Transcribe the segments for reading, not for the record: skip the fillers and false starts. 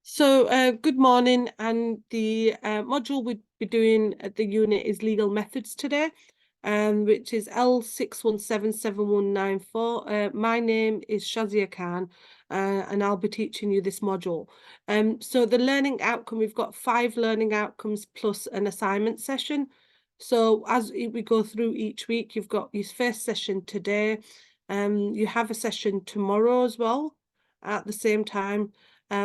Good morning, and the module we'd be doing at the unit is legal methods today, which is L6177194. My name is Shazia Khan, and I'll be teaching you this module. So the learning outcome, we've got 5 learning outcomes plus an assignment session. So as we go through each week, you've got your first session today. You have a session tomorrow as well at the same time.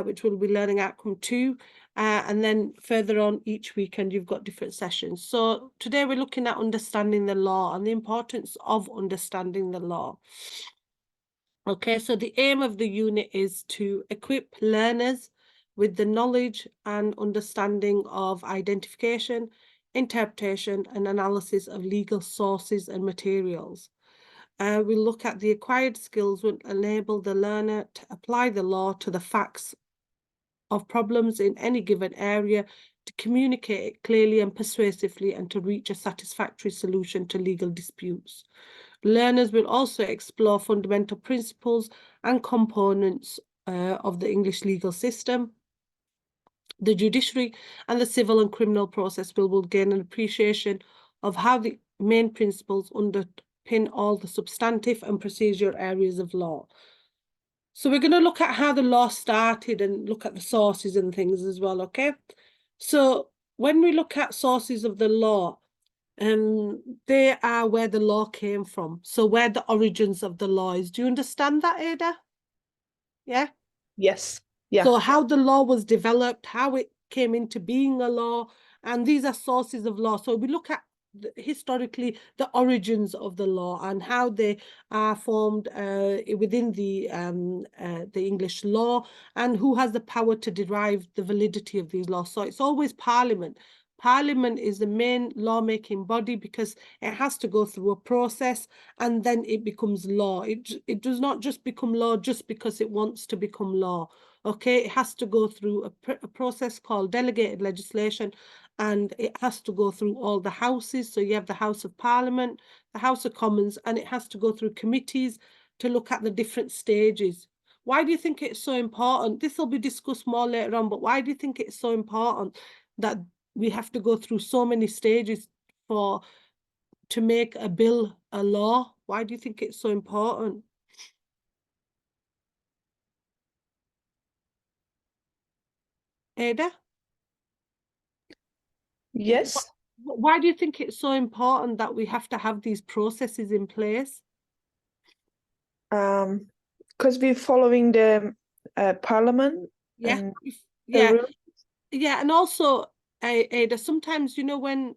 Which will be learning outcome 2, and then further on each weekend you've got different sessions. So today we're looking at understanding the law and the importance of understanding the law. Okay, so the aim of the unit is to equip learners with the knowledge and understanding of identification, interpretation, and analysis of legal sources and materials. We'll look at the acquired skills will enable the learner to apply the law to the facts of problems in any given area, to communicate it clearly and persuasively, and to reach a satisfactory solution to legal disputes. Learners will also explore fundamental principles and components of the English legal system. The judiciary and the civil and criminal process will gain an appreciation of how the main principles underpin all the substantive and procedural areas of law. So we're going to look at how the law started and look at the sources and things as well, okay? So when we look at sources of the law, they are where the law came from. So where the origins of the law is. Do you understand that, Ada? Yeah? Yes. Yeah. So how the law was developed, how it came into being a law, and these are sources of law. So we look at historically the origins of the law and how they are formed within the English law, and who has the power to derive the validity of these laws. So it's always Parliament. Parliament is the main lawmaking body because it has to go through a process and then it becomes law. It does not just become law just because it wants to become law. Okay, it has to go through a process called delegated legislation, and it has to go through all the houses. So you have the House of Parliament, the House of Commons, and it has to go through committees to look at the different stages. Why do you think it's so important? This will be discussed more later on, but why do you think it's so important that we have to go through so many stages to make a bill a law? Why do you think it's so important? Ada? Yes. Why do you think it's so important that we have to have these processes in place? Because we're following the Parliament. Yeah, And yeah, yeah, and also, Ada, sometimes, you know, when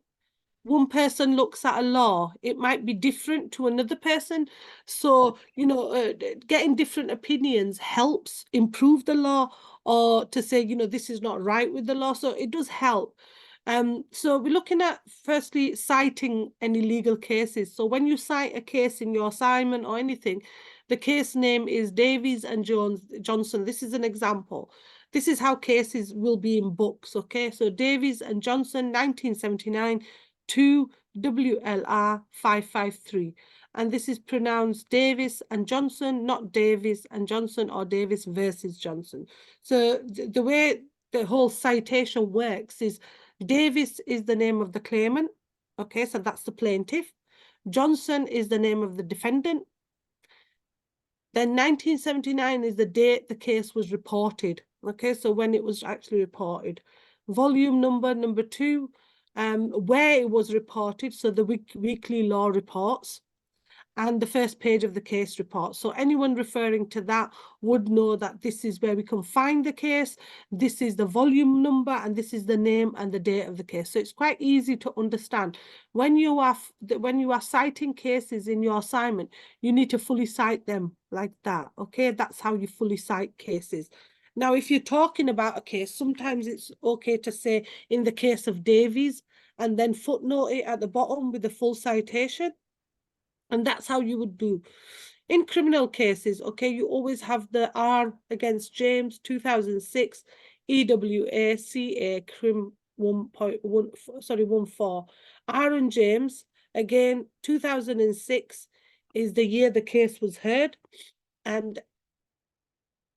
one person looks at a law, it might be different to another person. So, you know, getting different opinions helps improve the law, or to say, you know, this is not right with the law. So it does help. So we're looking at, firstly, citing any legal cases. So when you cite a case in your assignment or anything, the case name is Davies and Johnson. This is an example. This is how cases will be in books, okay? So Davies and Johnson, 1979, 2 WLR 553. And this is pronounced Davis and Johnson, not Davis and Johnson or Davis versus Johnson. So the way the whole citation works is Davis is the name of the claimant. Okay, so that's the plaintiff. Johnson is the name of the defendant. Then 1979 is the date the case was reported. Okay, so when it was actually reported. Volume number 2, where it was reported, so the weekly law reports, and the first page of the case report. So anyone referring to that would know that this is where we can find the case, this is the volume number, and this is the name and the date of the case. So it's quite easy to understand. When you are citing cases in your assignment, you need to fully cite them like that, okay? That's how you fully cite cases. Now, if you're talking about a case, sometimes it's okay to say in the case of Davies, and then footnote it at the bottom with the full citation. And that's how you would do. In criminal cases, okay, you always have the R against James, 2006, EWA, CA, Crim 14. R and James, again, 2006 is the year the case was heard. And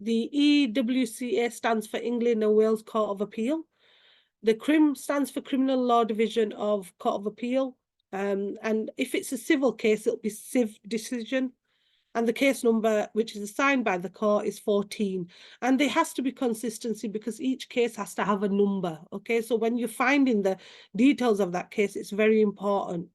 The EWCA stands for England and Wales Court of Appeal. The CRIM stands for Criminal Law Division of Court of Appeal. And if it's a civil case, it'll be civ decision. And the case number, which is assigned by the court, is 14. And there has to be consistency because each case has to have a number. Okay, so when you're finding the details of that case, it's very important.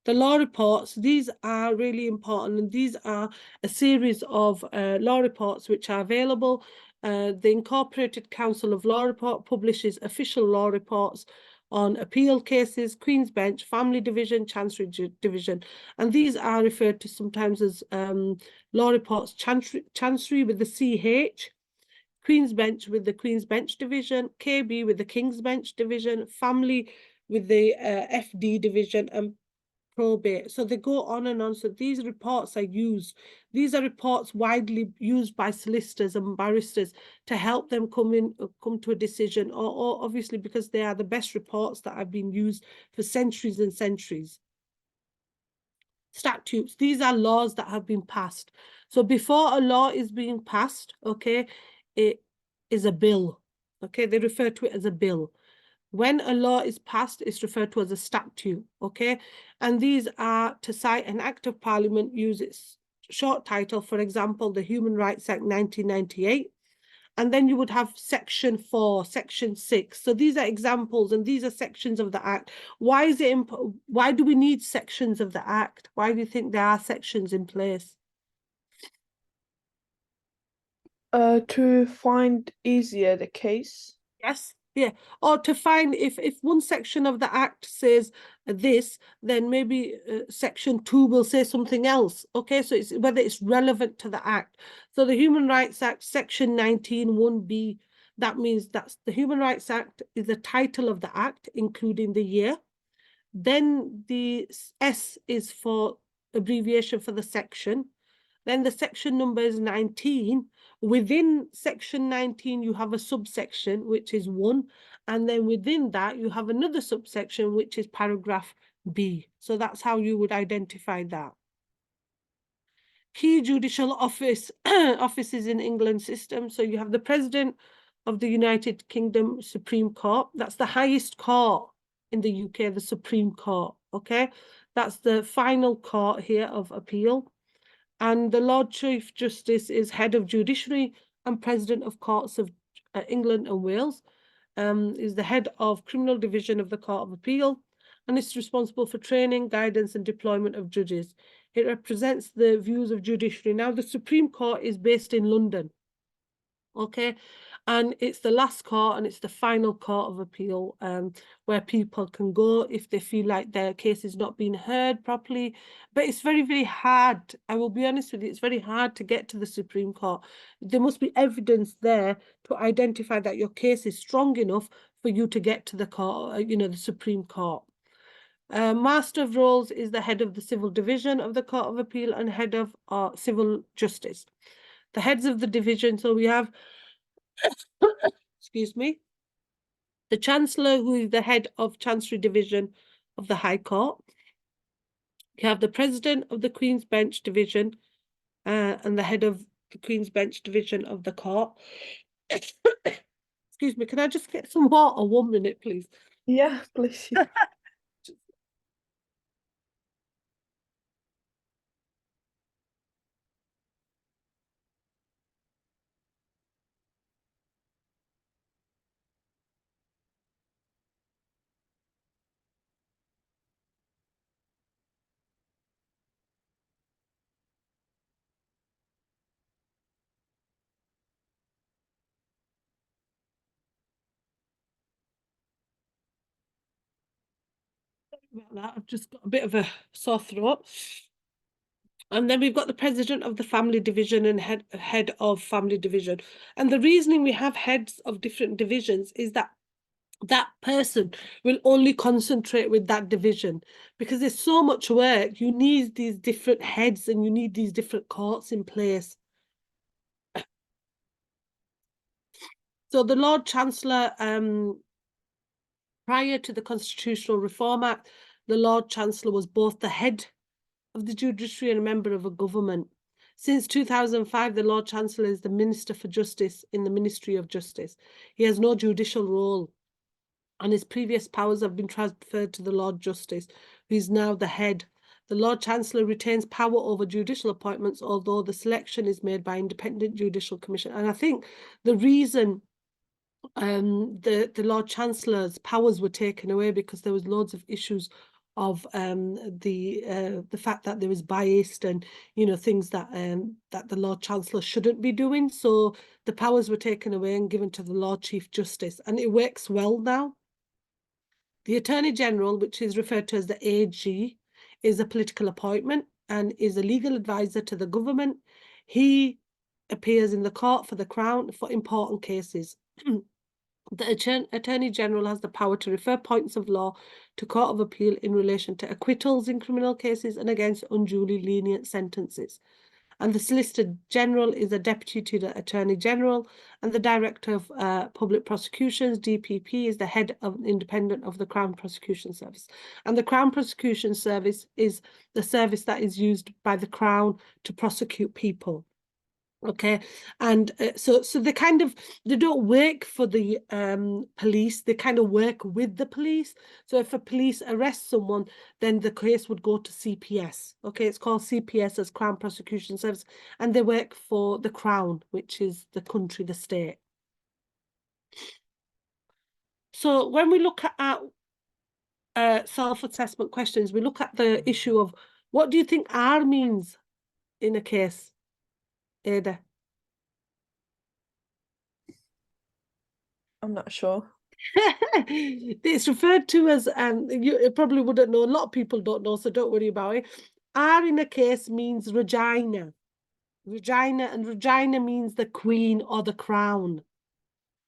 The law reports, these are really important, and these are a series of law reports which are available. The Incorporated Council of Law Report publishes official law reports on appeal cases, Queen's Bench, Family Division, Chancery Division, and these are referred to sometimes as law reports Chancery with the CH, Queen's Bench with the Queen's Bench Division, KB with the King's Bench Division, Family with the FD Division, and probate. So they go on and on. So these reports are used. These are reports widely used by solicitors and barristers to help them come to a decision, or obviously because they are the best reports that have been used for centuries and centuries. Statutes, these are laws that have been passed. So before a law is being passed, okay, it is a bill. Okay, they refer to it as a bill. When a law is passed, it's referred to as a statute, okay? And these are, to cite an Act of Parliament, use its short title, for example, the Human Rights Act 1998. And then you would have Section 4, Section 6. So these are examples, and these are sections of the Act. Why is it why do we need sections of the Act? Why do you think there are sections in place? To find easier the case. Yes, yeah. Or to find if one section of the Act says this, then maybe Section 2 will say something else. Okay, so it's whether it's relevant to the Act. So the Human Rights Act, Section 19, 1B, that means that's the Human Rights Act is the title of the Act, including the year. Then the S is for abbreviation for the section. Then the section number is 19. Within section 19, you have a subsection, which is 1. And then within that, you have another subsection, which is paragraph B. So that's how you would identify that. Key judicial offices in England system. So you have the President of the United Kingdom Supreme Court. That's the highest court in the UK, the Supreme Court. Okay, that's the final court here of appeal. And the Lord Chief Justice is head of judiciary and president of courts of England and Wales, is the head of criminal division of the Court of Appeal, and is responsible for training, guidance and deployment of judges. It represents the views of judiciary. Now, the Supreme Court is based in London, okay? And it's the last court and it's the final court of appeal where people can go if they feel like their case is not being heard properly. But it's very, very hard. I will be honest with you, it's very hard to get to the Supreme Court. There must be evidence there to identify that your case is strong enough for you to get to the court, the Supreme Court. Master of Rolls is the head of the civil division of the Court of Appeal and head of civil justice. The heads of the division, so we have excuse me, the Chancellor, who is the head of Chancery Division of the High Court. You have the President of the Queen's Bench Division and the head of the Queen's Bench Division of the court. Excuse me, can I just get some water? 1 minute, please. Yeah, bless you. About that, I've just got a bit of a sore throat. And then we've got the president of the family division and head of family division. And the reasoning we have heads of different divisions is that that person will only concentrate with that division because there's so much work. You need these different heads and you need these different courts in place. So the Lord Chancellor, prior to the Constitutional Reform Act, the Lord Chancellor was both the head of the judiciary and a member of a government. Since 2005, the Lord Chancellor is the Minister for Justice in the Ministry of Justice. He has no judicial role, and his previous powers have been transferred to the Lord Justice, who is now the head. The Lord Chancellor retains power over judicial appointments, although the selection is made by Independent Judicial Commission. And I think the reason the Lord Chancellor's powers were taken away because there was loads of issues of the fact that there was biased and things that that the Lord Chancellor shouldn't be doing. So the powers were taken away and given to the Lord Chief Justice, and it works well now. The Attorney General, which is referred to as the AG, is a political appointment and is a legal advisor to the government. He appears in the court for the Crown for important cases. The Attorney General has the power to refer points of law to Court of Appeal in relation to acquittals in criminal cases and against unduly lenient sentences. And the Solicitor General is a deputy to the Attorney General, and the Director of Public Prosecutions, DPP, is the head of independent of the Crown Prosecution Service. And the Crown Prosecution Service is the service that is used by the Crown to prosecute people. Okay, and so they don't work for the police, they kind of work with the police. So if a police arrests someone, then the case would go to CPS. Okay, it's called CPS as Crown Prosecution Service, and they work for the Crown, which is the country, the state. So when we look at self-assessment questions, we look at the issue of what do you think R means in a case, Ada? I'm not sure. It's referred to as, you probably wouldn't know, a lot of people don't know, so don't worry about it. R in a case means Regina. Regina, and Regina means the Queen or the Crown.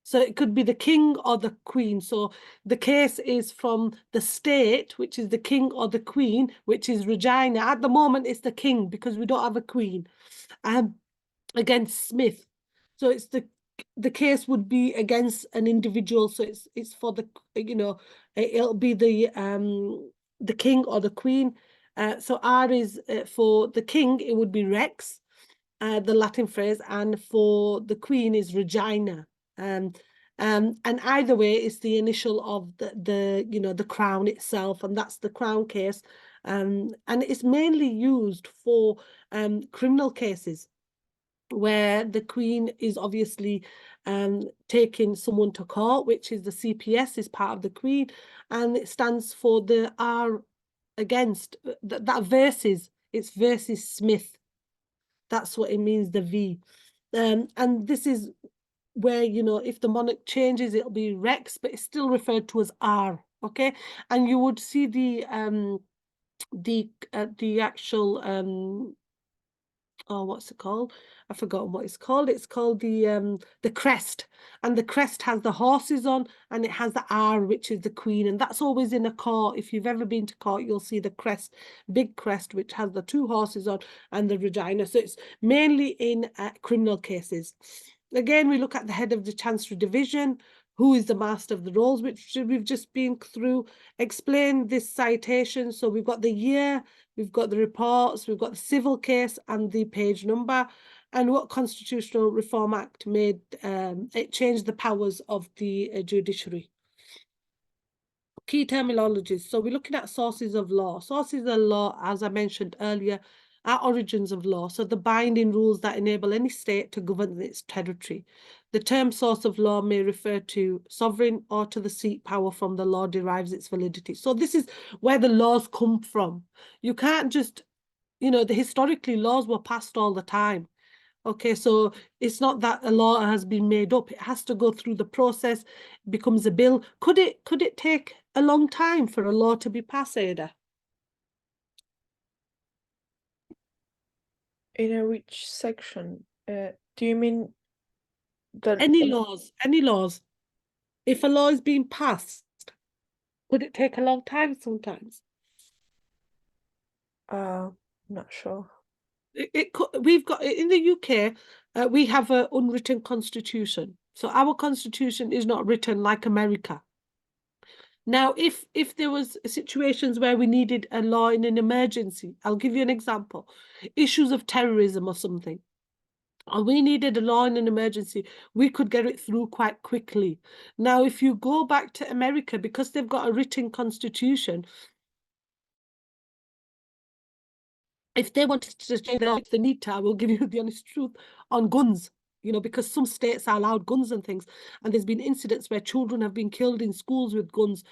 So it could be the King or the Queen. So the case is from the state, which is the King or the Queen, which is Regina. At the moment, it's the King because we don't have a Queen. Against Smith. So it's the case would be against an individual. So it's for the, it'll be the King or the Queen. So R is for the King, it would be Rex, the Latin phrase, and for the Queen is Regina. And either way, it's the initial of the Crown itself, and that's the Crown case. And it's mainly used for criminal cases, where the Queen is obviously taking someone to court, which is the CPS, is part of the Queen, and it stands for the R against, that versus, it's versus Smith. That's what it means, the V. And this is where, if the monarch changes, it'll be Rex, but it's still referred to as R, okay? And you would see the actual oh, what's it called? I've forgotten what it's called. It's called the crest, and the crest has the horses on, and it has the R, which is the Queen, and that's always in a court. If you've ever been to court, you'll see the crest, big crest, which has the two horses on and the Regina. So it's mainly in criminal cases. Again, we look at the head of the Chancery Division, who is the master of the rolls, which we've just been through. Explain this citation. So we've got the year, we've got the reports, we've got the civil case and the page number, and what Constitutional Reform Act made, it changed the powers of the judiciary. Key terminologies. So we're looking at sources of law. Sources of law, as I mentioned earlier, are origins of law. So the binding rules that enable any state to govern its territory. The term source of law may refer to sovereign or to the seat power from the law derives its validity. So this is where the laws come from. You can't just, historically laws were passed all the time. Okay, so it's not that a law has been made up. It has to go through the process, becomes a bill. Could it take a long time for a law to be passed, Ada? In which section? Do you mean the Any laws. If a law is being passed, could it take a long time sometimes? not sure. We've got in the UK, we have an unwritten constitution. So our constitution is not written like America. Now, if there was situations where we needed a law in an emergency, I'll give you an example. Issues of terrorism or something, and we needed a law in an emergency, we could get it through quite quickly. Now, if you go back to America, because they've got a written constitution, if they wanted to change their law, if they need to, I will give you the honest truth, on guns, you know, because some states are allowed guns and things, and there's been incidents where children have been killed in schools with guns,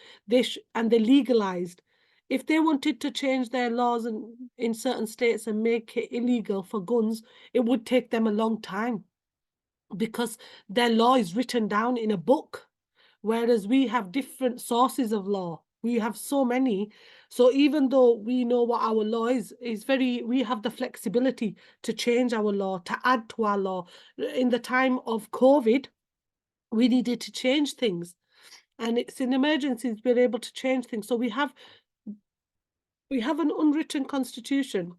and they're legalized. If they wanted to change their laws in certain states and make it illegal for guns, it would take them a long time, because their law is written down in a book, whereas we have different sources of law. We have so many. So even though we know what our law is we have the flexibility to change our law, to add to our law. In the time of COVID, we needed to change things. And it's in emergencies we're able to change things. So we have an unwritten constitution.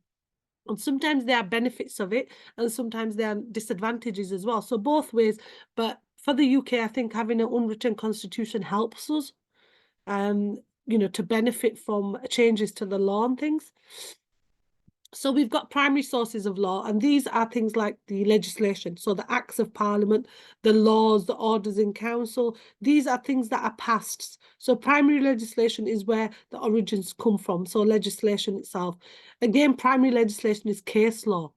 And sometimes there are benefits of it, and sometimes there are disadvantages as well. So both ways. But for the UK, I think having an unwritten constitution helps us, you know, to benefit from changes to the law and things. So we've got primary sources of law, and these are things like the legislation. So the acts of parliament, the laws, the orders in council, these are things that are passed. So primary legislation is where the origins come from. So legislation itself. Again, primary legislation is case law.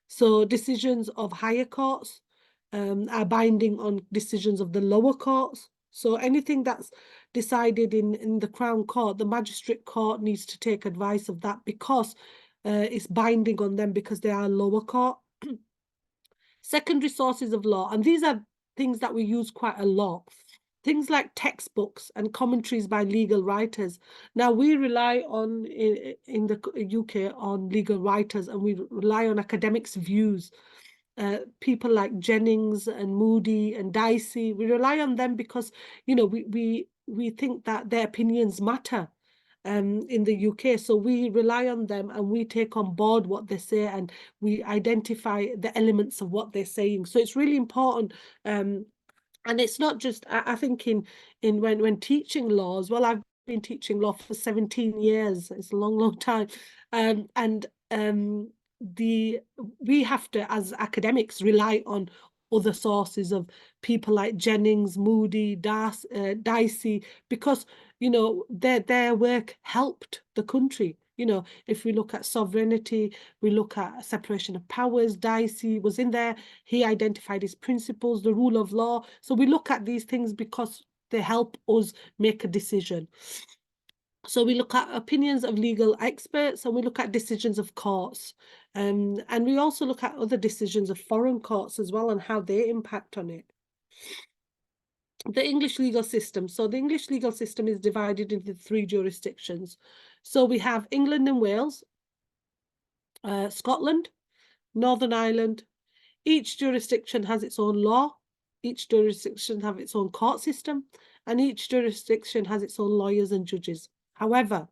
So decisions of higher courts are binding on decisions of the lower courts. So anything that's decided in the Crown Court, the Magistrate Court needs to take advice of that, because it's binding on them, because they are lower court. Secondary sources of law, and these are things that we use quite a lot. Things like textbooks and commentaries by legal writers. Now, we rely on, in the UK, on legal writers, and we rely on academics' views. People like Jennings and Moody and Dicey, we rely on them because, you know, we think that their opinions matter in the UK. So we rely on them, and we take on board what they say, and we identify the elements of what they're saying. So it's really important. And it's not just, I think when teaching laws, well, I've been teaching law for 17 years. It's a long, long time. We have to, as academics, rely on other sources of people like Jennings, Moody, Dicey, because, you know, their work helped the country. You know, if we look at sovereignty, we look at separation of powers, Dicey was in there. He identified his principles, the rule of law. So we look at these things because they help us make a decision. So we look at opinions of legal experts, and we look at decisions of courts. And we also look at other decisions of foreign courts as well, and how they impact on it. The English legal system. So the English legal system is divided into 3 jurisdictions. So we have England and Wales, Scotland, Northern Ireland. Each jurisdiction has its own law. Each jurisdiction has its own court system, and each jurisdiction has its own lawyers and judges. However,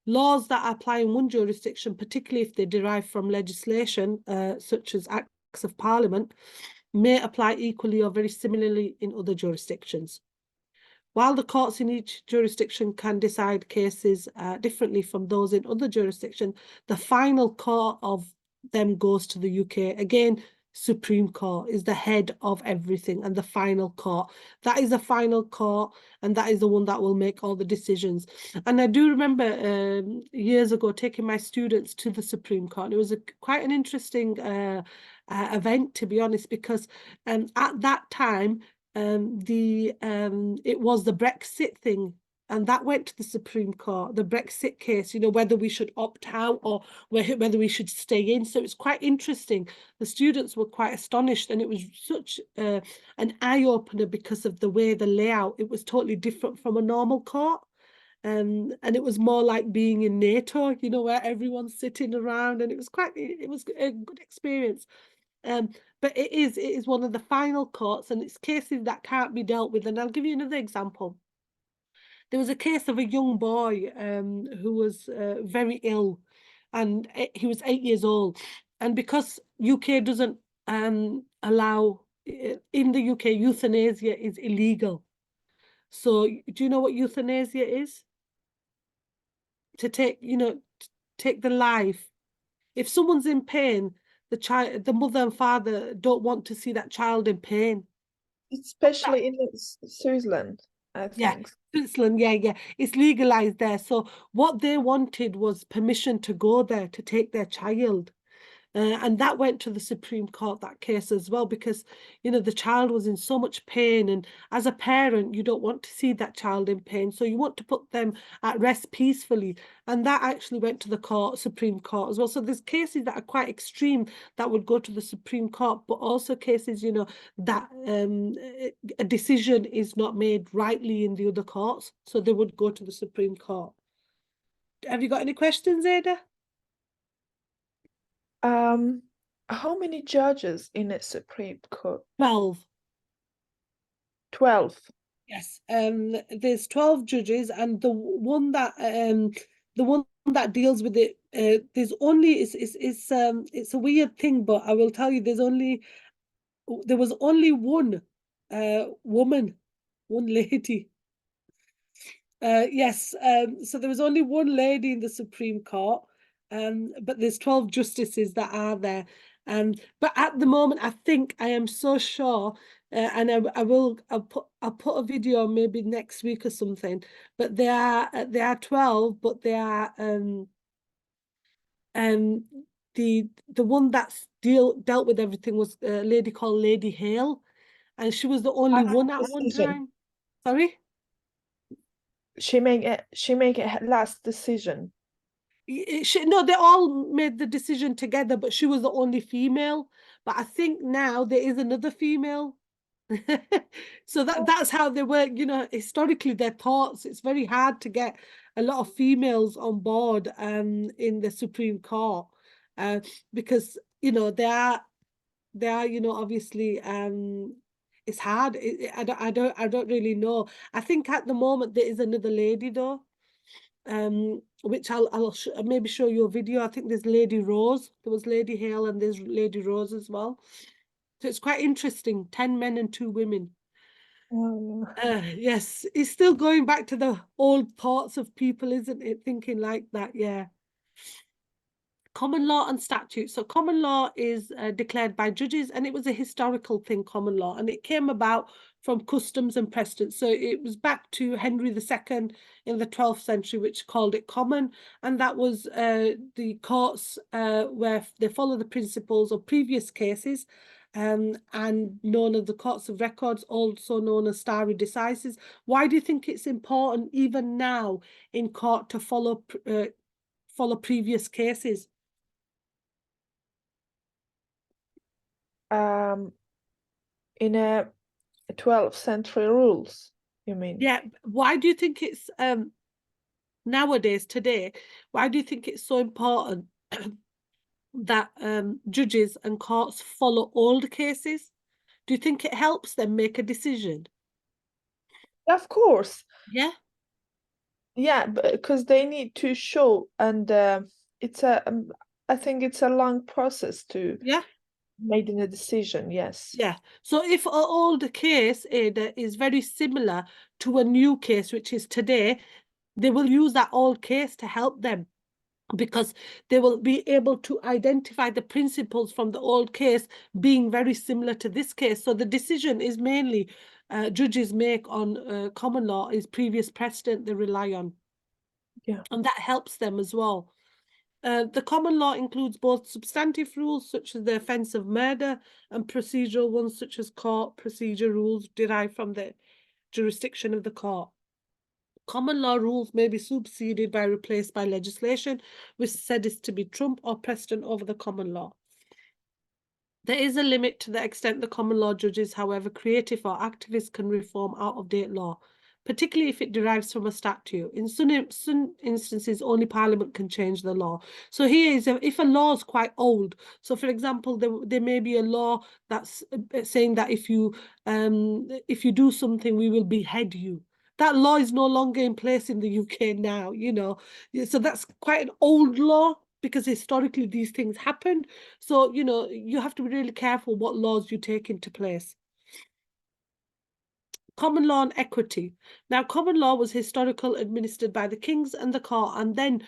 laws that apply in one jurisdiction, particularly if they derive from legislation, such as acts of parliament, may apply equally or very similarly in other jurisdictions. While the courts in each jurisdiction can decide cases differently from those in other jurisdictions, the final court of them goes to the UK. Again, Supreme Court is the head of everything, and the final court. That is the final court, and that is the one that will make all the decisions. And I do remember years ago taking my students to the Supreme Court. It was quite an interesting event, to be honest, because at that time, it was the Brexit thing, and that went to the Supreme Court, the Brexit case, you know, whether we should opt out or whether we should stay in. So it's quite interesting. The students were quite astonished, and it was such an eye-opener because of the way the layout, it was totally different from a normal court. And it was more like being in NATO, you know, where everyone's sitting around, and it was a good experience. But it is one of the final courts, and it's cases that can't be dealt with. And I'll give you another example. There was a case of a young boy who was very ill, and he was 8 years old. And because UK doesn't allow, in the UK, euthanasia is illegal. So do you know what euthanasia is? To take, take the life. If someone's in pain, the mother and father don't want to see that child in pain. Especially in Switzerland, I Yeah, think. Switzerland, yeah. It's legalized there. So what they wanted was permission to go there to take their child. And that went to the Supreme Court, that case as well, because, the child was in so much pain. And as a parent, you don't want to see that child in pain. So you want to put them at rest peacefully. And that actually went to the Supreme Court as well. So there's cases that are quite extreme that would go to the Supreme Court, but also cases, that a decision is not made rightly in the other courts. So they would go to the Supreme Court. Have you got any questions, Ada? How many judges in a Supreme Court? 12. 12. Yes, there's 12 judges, and the one that deals with it, there's only it's a weird thing, but I will tell you, there was only one woman, one lady. Yes, so there was only one lady in the Supreme Court, but there's 12 justices that are there. But at the moment, I think I am so sure, and I'll put a video maybe next week or something. But they are 12, but they are um the one that's dealt with everything was a lady called Lady Hale, and she was the only one at one Decision. time. Sorry? She make a last decision. No, they all made the decision together, but she was the only female. But I think now there is another female. So that's how they work, historically their thoughts. It's very hard to get a lot of females on board in the Supreme Court, because they are obviously it's hard. I don't really know. I think at the moment there is another lady though, which I'll maybe show you a video. I think there's Lady Rose. There was Lady Hale and there's Lady Rose as well. So it's quite interesting. 10 men and 2 women. Yes, it's still going back to the old thoughts of people, isn't it? Thinking like that, yeah. Common law and statute. So common law is declared by judges, and it was a historical thing, common law, and it came about from customs and precedents. So it was back to Henry II in the 12th century, which called it common, and that was the courts where they follow the principles of previous cases, and known as the courts of records, also known as stare decisis. Why do you think it's important even now in court to follow previous cases? In a 12th century rules, you mean? Yeah, why do you think it's nowadays, today, why do you think it's so important that judges and courts follow old cases? Do you think it helps them make a decision? Of course. Yeah. Yeah, because they need to show, and it's I think it's a long process to Yeah. making a decision. Yes. Yeah. So if an old case, Ada, is very similar to a new case, which is today, they will use that old case to help them, because they will be able to identify the principles from the old case being very similar to this case. So the decision is mainly judges make on common law is previous precedent they rely on. Yeah. And that helps them as well. The common law includes both substantive rules, such as the offence of murder, and procedural ones, such as court procedure rules derived from the jurisdiction of the court. Common law rules may be superseded by replaced by legislation, which said is to be trump or precedent over the common law. There is a limit to the extent the common law judges, however creative or activists, can reform out-of-date law, particularly if it derives from a statute. In some instances, only Parliament can change the law. So here is if a law is quite old. So, for example, there may be a law that's saying that if you do something, we will behead you. That law is no longer in place in the UK now, So that's quite an old law, because historically these things happened. So, you have to be really careful what laws you take into place. Common law and equity. Now, common law was historical, administered by the kings and the court, and then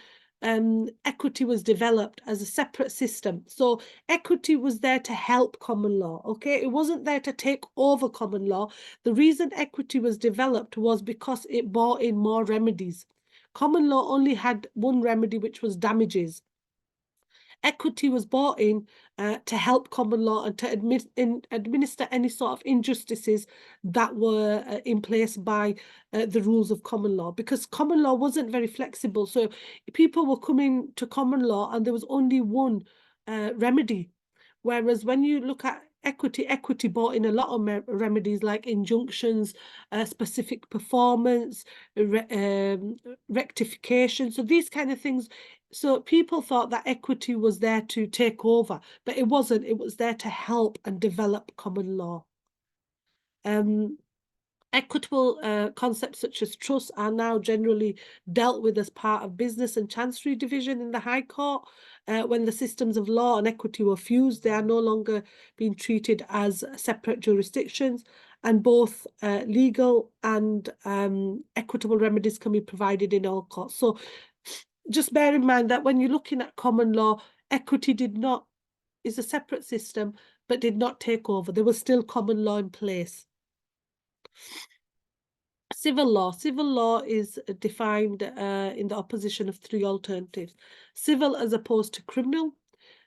equity was developed as a separate system. So equity was there to help common law, okay? It wasn't there to take over common law. The reason equity was developed was because it brought in more remedies. Common law only had one remedy, which was damages. Equity was brought in to help common law and to administer any sort of injustices that were in place by the rules of common law, because common law wasn't very flexible. So people were coming to common law and there was only one remedy. Whereas when you look at equity brought in a lot of remedies like injunctions, specific performance, rectification. So these kind of things. So people thought that equity was there to take over, but it wasn't. It was there to help and develop common law. Equitable concepts such as trust are now generally dealt with as part of business and chancery division in the High Court. When the systems of law and equity were fused, they are no longer being treated as separate jurisdictions, and both legal and equitable remedies can be provided in all courts. So just bear in mind that when you're looking at common law, equity is a separate system, but did not take over. There was still common law in place. Civil law is defined in the opposition of three alternatives. Civil as opposed to criminal.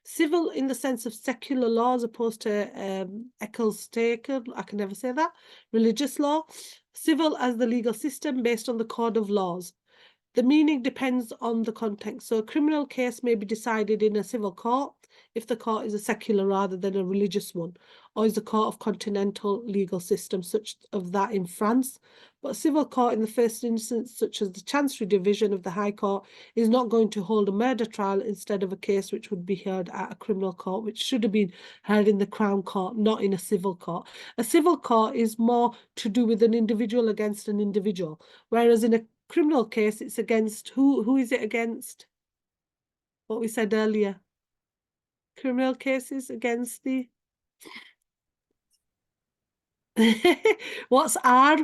Civil in the sense of secular law as opposed to ecclesiastical, I can never say that, religious law. Civil as the legal system based on the code of laws. The meaning depends on the context. So a criminal case may be decided in a civil court if the court is a secular rather than a religious one, or is a court of continental legal system, such of that in France. But a civil court in the first instance, such as the Chancery Division of the High Court, is not going to hold a murder trial instead of a case which would be heard at a criminal court, which should have been heard in the Crown Court, not in a civil court. A civil court is more to do with an individual against an individual, whereas in a criminal case, it's against who is it against? What we said earlier. Criminal cases against the what's R?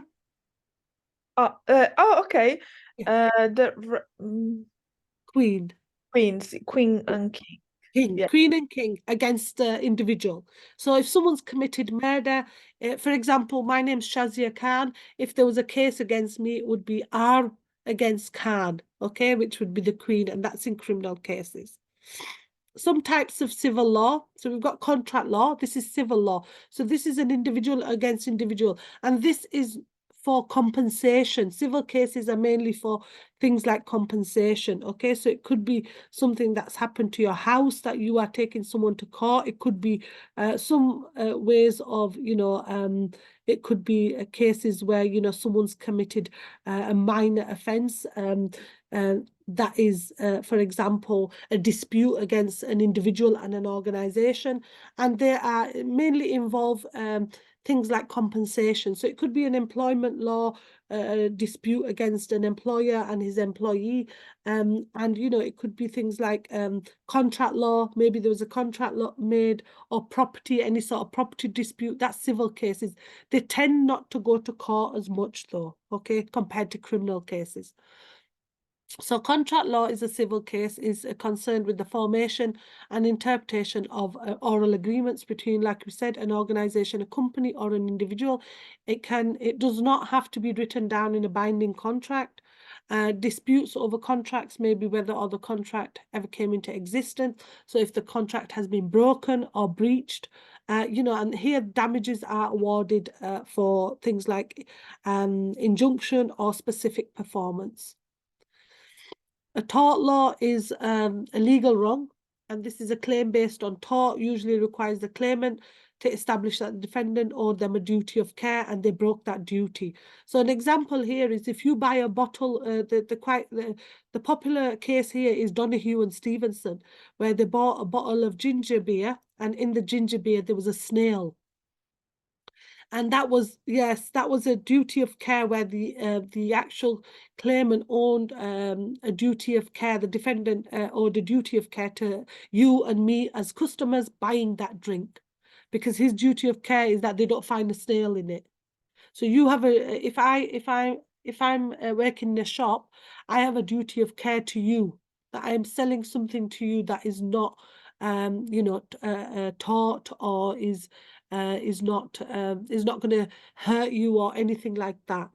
Okay. Queen. Queen and king. King, Yeah. queen and king against the individual. So if someone's committed murder, for example, my name's Shazia Khan, if there was a case against me, it would be R against Khan, okay, which would be the queen, and that's in criminal cases. Some types of civil law. So we've got contract law. This is civil law. So this is an individual against individual, and this is for compensation. Civil cases are mainly for things like compensation. Okay, so it could be something that's happened to your house that you are taking someone to court. It could be some ways of, it could be cases where, someone's committed a minor offence. That is, for example, a dispute against an individual and an organisation, and they are mainly involve things like compensation. So it could be an employment law dispute against an employer and his employee, and it could be things like contract law. Maybe there was a contract law made, or property, any sort of property dispute. That's civil cases. They tend not to go to court as much, though, okay, compared to criminal cases. So contract law is a civil case, is concerned with the formation and interpretation of oral agreements between, like we said, an organization, a company, or an individual. It does not have to be written down in a binding contract. Disputes over contracts may be whether or the contract ever came into existence. So if the contract has been broken or breached, and here damages are awarded for things like injunction or specific performance. A tort law is a legal wrong, and this is a claim based on tort, usually requires the claimant to establish that the defendant owed them a duty of care and they broke that duty. So an example here is if you buy a bottle, the popular case here is Donoghue and Stevenson, where they bought a bottle of ginger beer, and in the ginger beer there was a snail. And that was, yes, that was a duty of care where the actual claimant owned a duty of care. The defendant owed a duty of care to you and me as customers buying that drink, because his duty of care is that they don't find a snail in it. So you have a, if I'm working in a shop, I have a duty of care to you, that I am selling something to you that is not, you know, taught, or is not going to hurt you or anything like that.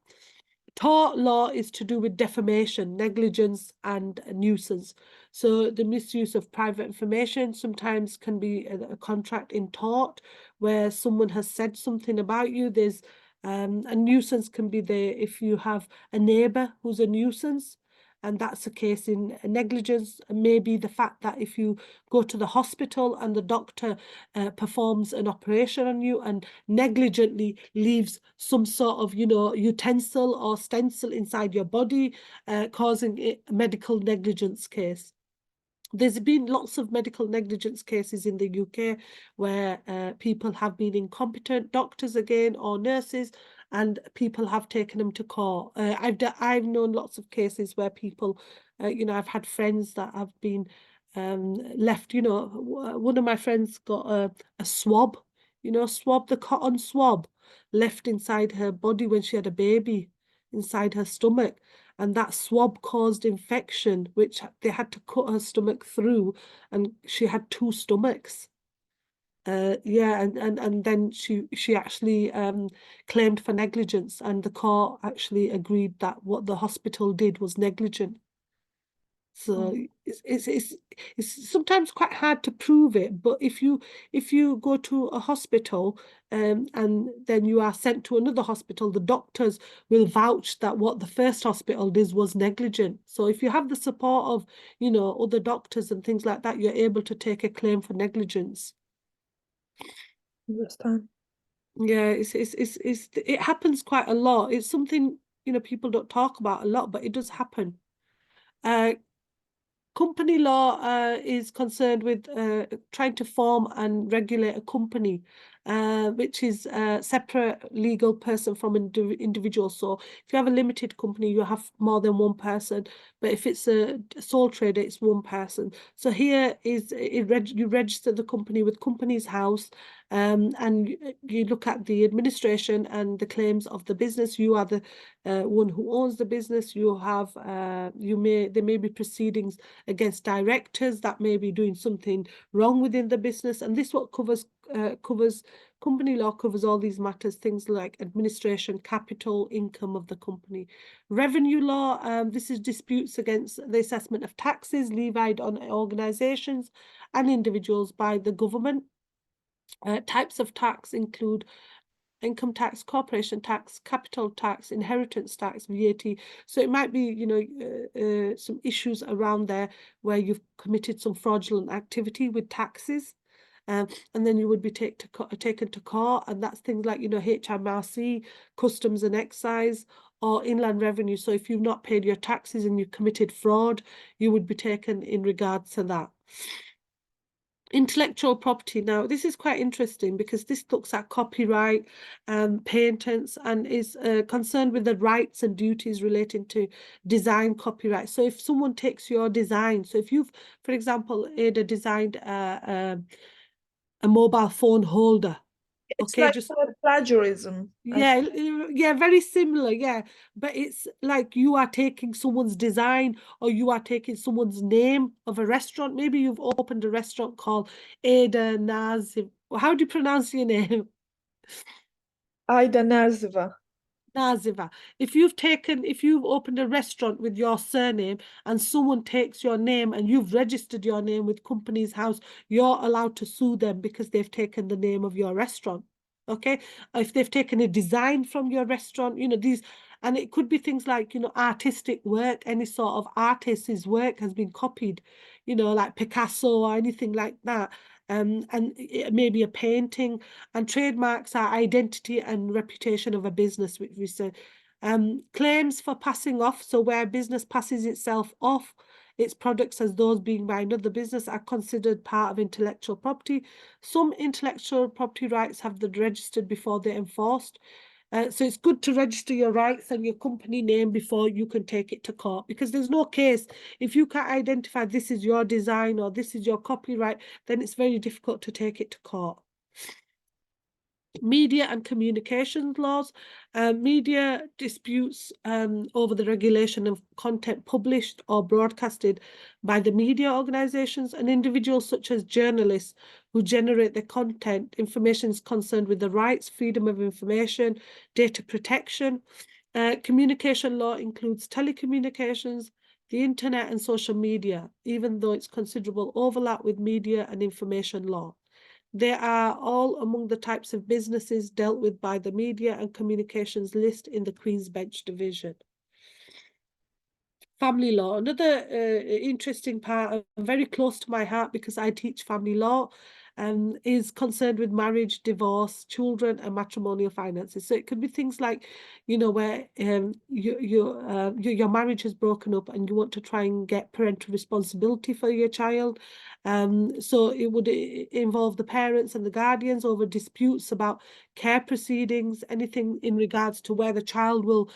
Tort law is to do with defamation, negligence, and a nuisance. So the misuse of private information sometimes can be a contract in tort, where someone has said something about you. There's a nuisance can be there if you have a neighbour who's a nuisance, and that's a case in negligence. Maybe the fact that if you go to the hospital and the doctor performs an operation on you and negligently leaves some sort of, you know, utensil or stencil inside your body, causing a medical negligence case. There's been lots of medical negligence cases in the UK where people have been incompetent, doctors again or nurses, and people have taken them to court. I've known lots of cases where people, you know, I've had friends that have been left. You know, one of my friends got a swab, you know, the cotton swab left inside her body when she had a baby, inside her stomach. And that swab caused infection, which they had to cut her stomach through, and she had 2 stomachs. Yeah, and then she actually claimed for negligence, and the court actually agreed that what the hospital did was negligent. So it's sometimes quite hard to prove it, but if you go to a hospital and then you are sent to another hospital, the doctors will vouch that what the first hospital did was negligent. So if you have the support of, you know, other doctors and things like that, you're able to take a claim for negligence. Understand. Yeah, it happens quite a lot. It's something, you know, people don't talk about a lot, but it does happen. Company law is concerned with trying to form and regulate a company, which is a separate legal person from an individual. So if you have a limited company, you have more than one person. But if it's a sole trader, it's one person. So here is you register the company with Companies House, and you look at the administration and the claims of the business. You are the one who owns the business. You have there may be proceedings against directors that may be doing something wrong within the business, and this what covers company law covers all these matters, things like administration, capital, income of the company. Revenue law, this is disputes against the assessment of taxes levied on organizations and individuals by the government. Types of tax include income tax, corporation tax, capital tax, inheritance tax, VAT. So it might be, you know, some issues around there where you've committed some fraudulent activity with taxes. And then you would be taken to court, and that's things like, you know, HMRC, customs and excise, or inland revenue. So if you've not paid your taxes and you committed fraud, you would be taken in regards to that. Intellectual property. Now, this is quite interesting because this looks at copyright, patents, and is concerned with the rights and duties relating to design copyright. So if someone takes your design, so if you've, for example, Ada designed a mobile phone holder, It's okay, like just plagiarism. yeah, very similar, yeah. But it's like you are taking someone's design, or you are taking someone's name of a restaurant. Maybe you've opened a restaurant called Ada Nazim. How do you pronounce your name? Aida Naziva. Naziva. If you've opened a restaurant with your surname and someone takes your name and you've registered your name with Companies House, you're allowed to sue them because they've taken the name of your restaurant. Okay. If they've taken a design from your restaurant, you know, these, and it could be things like, you know, artistic work, any sort of artist's work has been copied, you know, like Picasso or anything like that. And it may be a painting, and trademarks are identity and reputation of a business, which we said. Claims for passing off, so where a business passes itself off, its products as those being by another business, are considered part of intellectual property. Some intellectual property rights have been registered before they're enforced. So it's good to register your rights and your company name before you can take it to court, because there's no case. If you can't identify this is your design or this is your copyright, then it's very difficult to take it to court. Media and communications laws. Media disputes over the regulation of content published or broadcasted by the media organizations, and individuals such as journalists who generate the content. Information is concerned with the rights, freedom of information, data protection. Communication law includes telecommunications, the internet and social media, even though it's considerable overlap with media and information law. They are all among the types of businesses dealt with by the media and communications list in the Queen's Bench division. Family law, another interesting part, very close to my heart because I teach family law, is concerned with marriage, divorce, children, and matrimonial finances. So it could be things like, you know, where your marriage has broken up and you want to try and get parental responsibility for your child. So it would involve the parents and the guardians over disputes about care proceedings, anything in regards to where the child will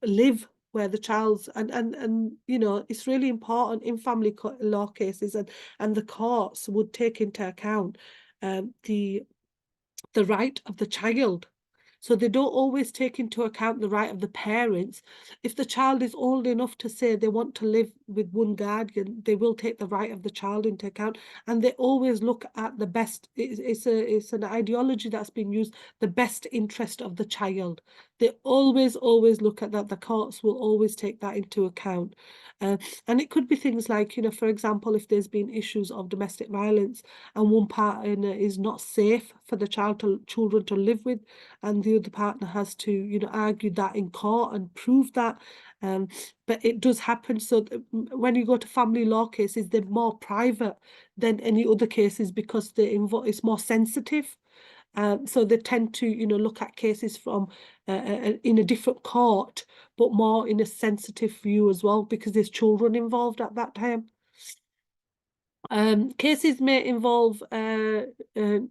live, where the child's and you know, it's really important in family law cases, and the courts would take into account the right of the child. So they don't always take into account the right of the parents. If the child is old enough to say they want to live with one guardian, they will take the right of the child into account. And they always look at the best, it's an ideology that's been used, the best interest of the child. They always look at that. The courts will always take that into account. And it could be things like, you know, for example, if there's been issues of domestic violence and one partner is not safe for the children to live with, and the other partner has to, you know, argue that in court and prove that. But it does happen. So when you go to family law cases, they're more private than any other cases because it's more sensitive. So they tend to, you know, look at cases from in a different court, but more in a sensitive view as well, because there's children involved at that time. Cases may involve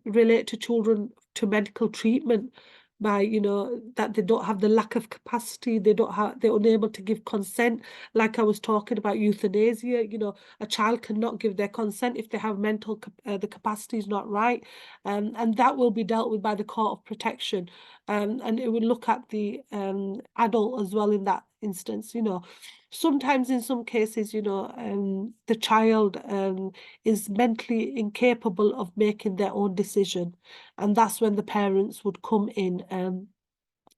relate to children to medical treatment by, you know, that they don't have the lack of capacity, they're unable to give consent. Like I was talking about euthanasia, you know, a child cannot give their consent if they have the capacity is not right, and that will be dealt with by the Court of Protection, and it will look at the adult as well in that instance, you know. Sometimes in some cases, you know, the child is mentally incapable of making their own decision, and that's when the parents would come in,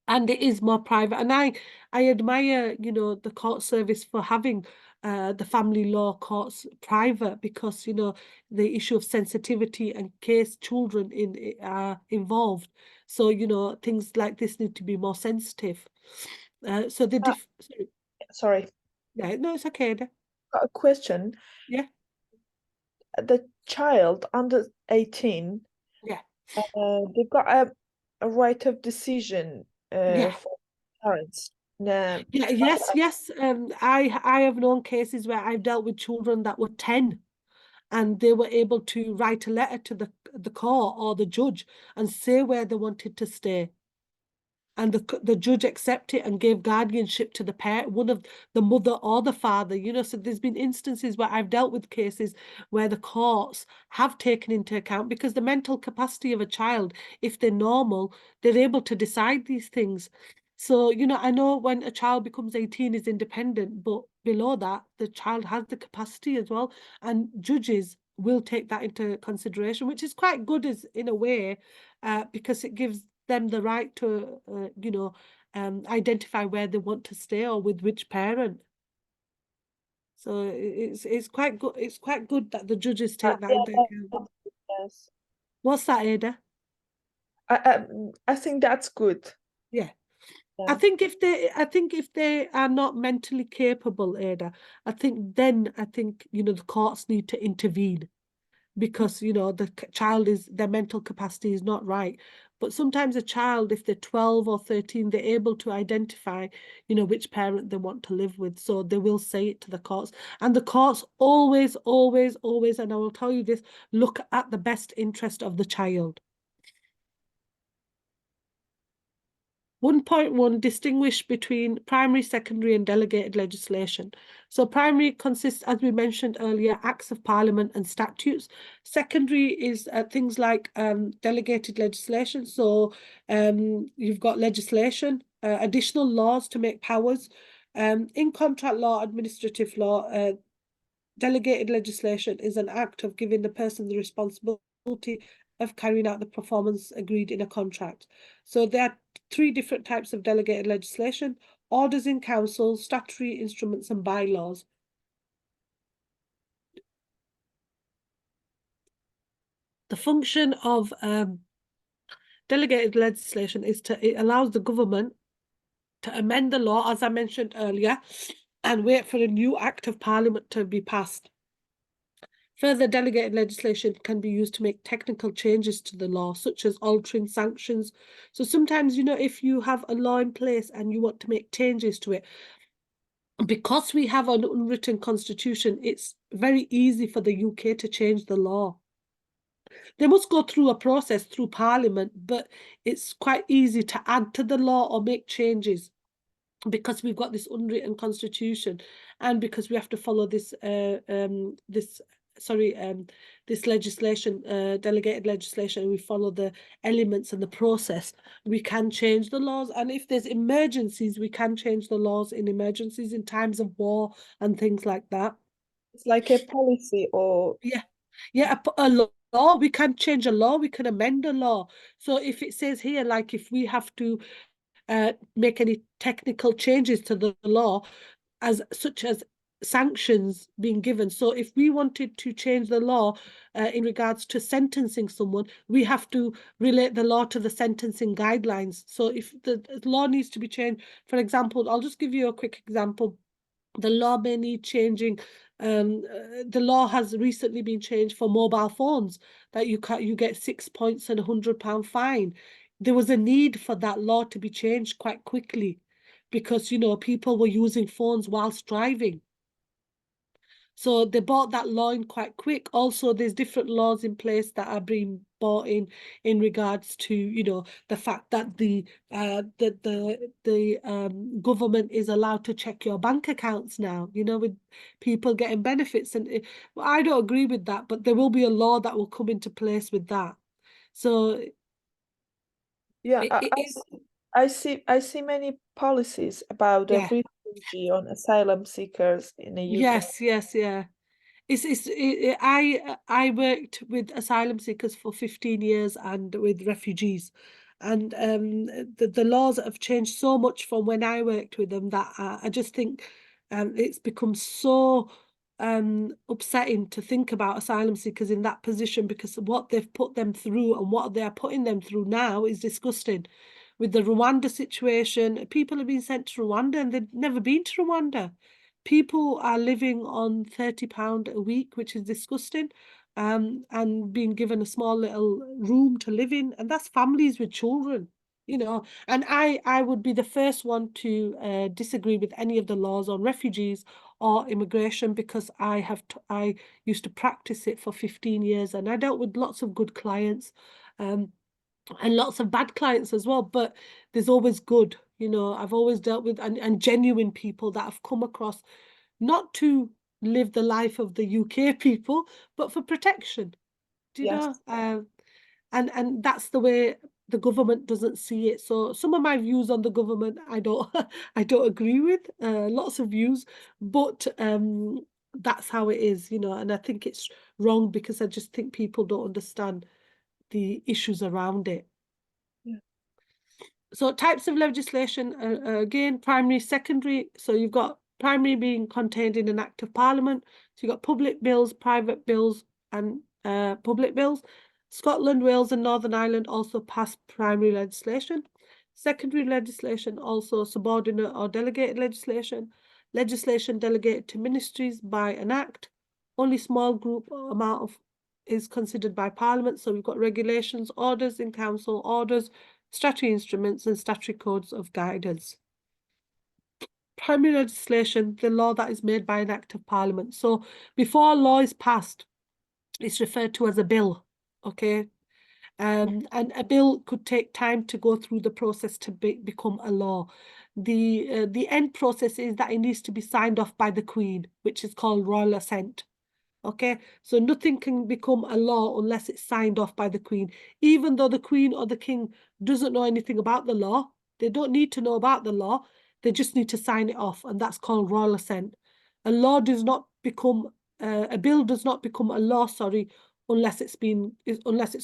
and it is more private. And I admire, you know, the court service for having the family law courts private, because, you know, the issue of sensitivity and case children are involved, so, you know, things like this need to be more sensitive. So the Sorry, yeah, no, it's okay. got a question. Yeah, The child under 18, yeah, they've got a right of decision yeah. for parents. No, Yeah, yes. I have known cases where I've dealt with children that were 10, and they were able to write a letter to the court or the judge and say where they wanted to stay. And the judge accepted and gave guardianship to the parent, one of the mother or the father, you know. So there's been instances where I've dealt with cases where the courts have taken into account, because the mental capacity of a child, if they're normal, they're able to decide these things. So, you know, I know when a child becomes 18 is independent, but below that, the child has the capacity as well. And judges will take that into consideration, which is quite good as in a way, because it gives them the right to, you know, identify where they want to stay or with which parent. So it's quite good. It's quite good that the judges take that into account. yes. What's that, Ada? I think that's good. Yeah. Yeah. I think if they are not mentally capable, Ada, I think you know, the courts need to intervene, because, you know, the child is, their mental capacity is not right. But sometimes a child, if they're 12 or 13, they're able to identify, you know, which parent they want to live with. So they will say it to the courts. And the courts always, and I will tell you this, look at the best interest of the child. 1.1 distinguish between primary, secondary, and delegated legislation. So primary consists, as we mentioned earlier, acts of parliament and statutes. Secondary is things like delegated legislation. So you've got legislation, additional laws to make powers. In contract law, administrative law, delegated legislation is an act of giving the person the responsibility of carrying out the performance agreed in a contract. So there are 3 different types of delegated legislation: orders in council, statutory instruments, and bylaws. The function of delegated legislation is it allows the government to amend the law, as I mentioned earlier, and wait for a new act of parliament to be passed. Further, delegated legislation can be used to make technical changes to the law, such as altering sanctions. So sometimes, if you have a law in place and you want to make changes to it, because we have an unwritten constitution, it's very easy for the UK to change the law. They must go through a process through Parliament, but it's quite easy to add to the law or make changes, because we've got this unwritten constitution, and because we have to follow this this legislation, delegated legislation, and we follow the elements and the process, we can change the laws. And if there's emergencies, we can change the laws in emergencies, in times of war and things like that. It's like a policy or a law, we can change a law, we can amend a law. So if it says here, like if we have to make any technical changes to the law, such as sanctions being given. So if we wanted to change the law in regards to sentencing someone, we have to relate the law to the sentencing guidelines. So if the law needs to be changed, for example, I'll just give you a quick example. The law may need changing. The law has recently been changed for mobile phones, that you get 6 points and £100 fine. There was a need for that law to be changed quite quickly, because people were using phones whilst driving. So they brought that law in quite quick. Also, there's different laws in place that are being brought in regards to the fact that the government is allowed to check your bank accounts now, with people getting benefits. And I don't agree with that, but there will be a law that will come into place with that. So yeah, I see many policies about yeah. refugee on asylum seekers in the UK. Yes, yeah. I worked with asylum seekers for 15 years and with refugees, and the laws have changed so much from when I worked with them, that I just think it's become so upsetting to think about asylum seekers in that position, because what they've put them through and what they are putting them through now is disgusting. With the Rwanda situation, people have been sent to Rwanda and they've never been to Rwanda. People are living on £30 a week, which is disgusting, and being given a small little room to live in, and that's families with children, And I would be the first one to disagree with any of the laws on refugees or immigration, because I used to practice it for 15 years, and I dealt with lots of good clients, and lots of bad clients as well, but there's always good. I've always dealt with and genuine people that have come across, not to live the life of the UK people, but for protection. Do you Yes. know? And that's the way the government doesn't see it. So some of my views on the government, I don't I don't agree with. Lots of views, but that's how it is, and I think it's wrong, because I just think people don't understand the issues around it. Yeah. So types of legislation, again, primary, secondary. So you've got primary being contained in an act of parliament. So you've got public bills, private bills, and public bills. Scotland, Wales, and Northern Ireland also pass primary legislation. Secondary legislation, also subordinate or delegated legislation. Legislation delegated to ministries by an act. Only small group amount of is considered by Parliament. So we've got regulations, orders in council, orders, statutory instruments, and statutory codes of guidance. Primary legislation, the law that is made by an act of Parliament. So before a law is passed, it's referred to as a bill, okay? And a bill could take time to go through the process to become a law. The end process is that it needs to be signed off by the Queen, which is called royal assent. Okay, so nothing can become a law unless it's signed off by the Queen. Even though the Queen or the King doesn't know anything about the law, they don't need to know about the law, they just need to sign it off, and that's called royal assent. A law does not become, a bill does not become a law, sorry, unless it's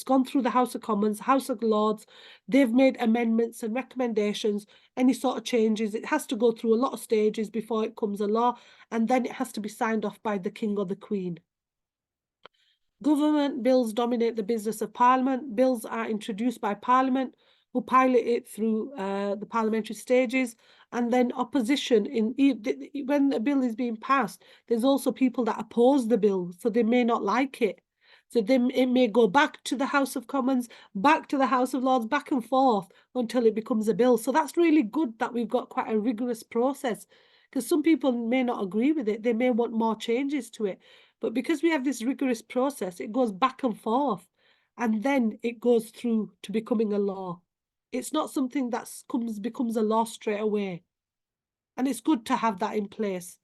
gone through the House of Commons, House of Lords, they've made amendments and recommendations, any sort of changes. It has to go through a lot of stages before it becomes a law, and then it has to be signed off by the King or the Queen. Government bills dominate the business of Parliament. Bills are introduced by Parliament, who pilot it through the parliamentary stages, and then opposition. When a bill is being passed, there's also people that oppose the bill, so they may not like it. So then it may go back to the House of Commons, back to the House of Lords, back and forth until it becomes a bill. So that's really good that we've got quite a rigorous process, because some people may not agree with it. They may want more changes to it. But because we have this rigorous process, it goes back and forth, and then it goes through to becoming a law. It's not something that becomes a law straight away. And it's good to have that in place,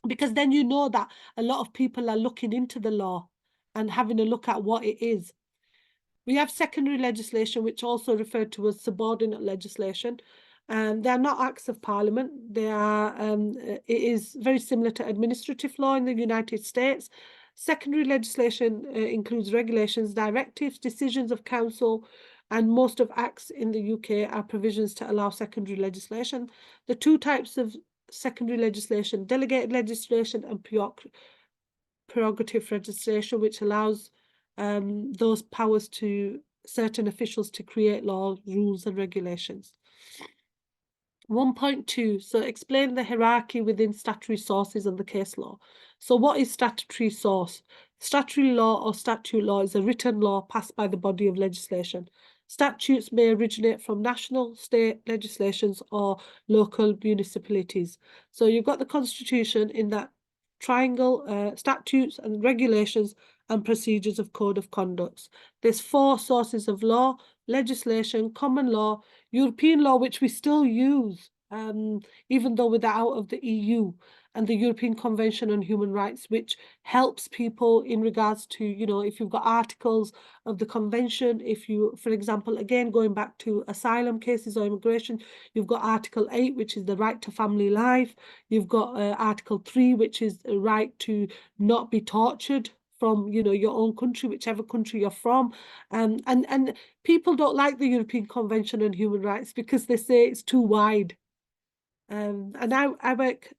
because then you know that a lot of people are looking into the law and having a look at what it is. We have secondary legislation, which also referred to as subordinate legislation. They are not acts of Parliament. They are. It is very similar to administrative law in the United States. Secondary legislation includes regulations, directives, decisions of council, and most of acts in the UK are provisions to allow secondary legislation. The two types of secondary legislation: delegated legislation and prerogative legislation, which allows those powers to certain officials to create laws, rules, and regulations. 1.2, so explain the hierarchy within statutory sources and the case law. So what is statutory source? Statutory law or statute law is a written law passed by the body of legislation. Statutes may originate from national, state legislations or local municipalities. So you've got the Constitution in that triangle, statutes and regulations and procedures of code of conducts. There's 4 sources of law: legislation, common law, European law, which we still use, even though we're out of the EU, and the European Convention on Human Rights, which helps people in regards to, you know, if you've got articles of the convention, if you, for example, again, going back to asylum cases or immigration, you've got Article 8, which is the right to family life. You've got Article 3, which is the right to not be tortured from, you know, your own country, whichever country you're from. And people don't like the European Convention on Human Rights because they say it's too wide. And I work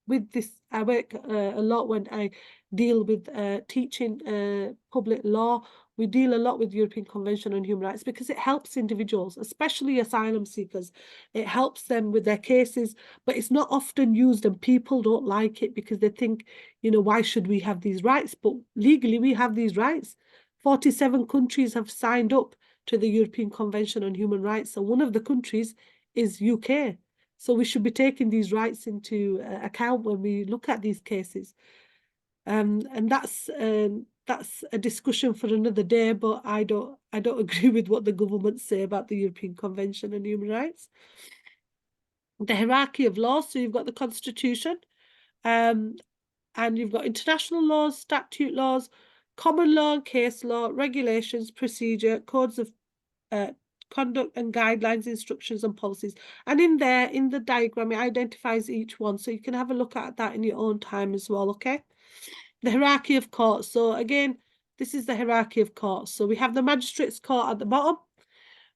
with this, I work a lot when I deal with teaching public law. We deal a lot with European Convention on Human Rights because it helps individuals, especially asylum seekers. It helps them with their cases, but it's not often used, and people don't like it because they think, you know, why should we have these rights? But legally, we have these rights. 47 countries have signed up to the European Convention on Human Rights, and one of the countries is UK. So we should be taking these rights into account when we look at these cases. And that's a discussion for another day, but I don't agree with what the government say about the European Convention on Human Rights. The hierarchy of law, so you've got the Constitution, and you've got international laws, statute laws, common law and case law, regulations, procedure, codes of conduct and guidelines, instructions and policies. And in there, in the diagram, it identifies each one. So you can have a look at that in your own time as well, okay? The hierarchy of courts. So again, this is the hierarchy of courts. So we have the magistrates' court at the bottom,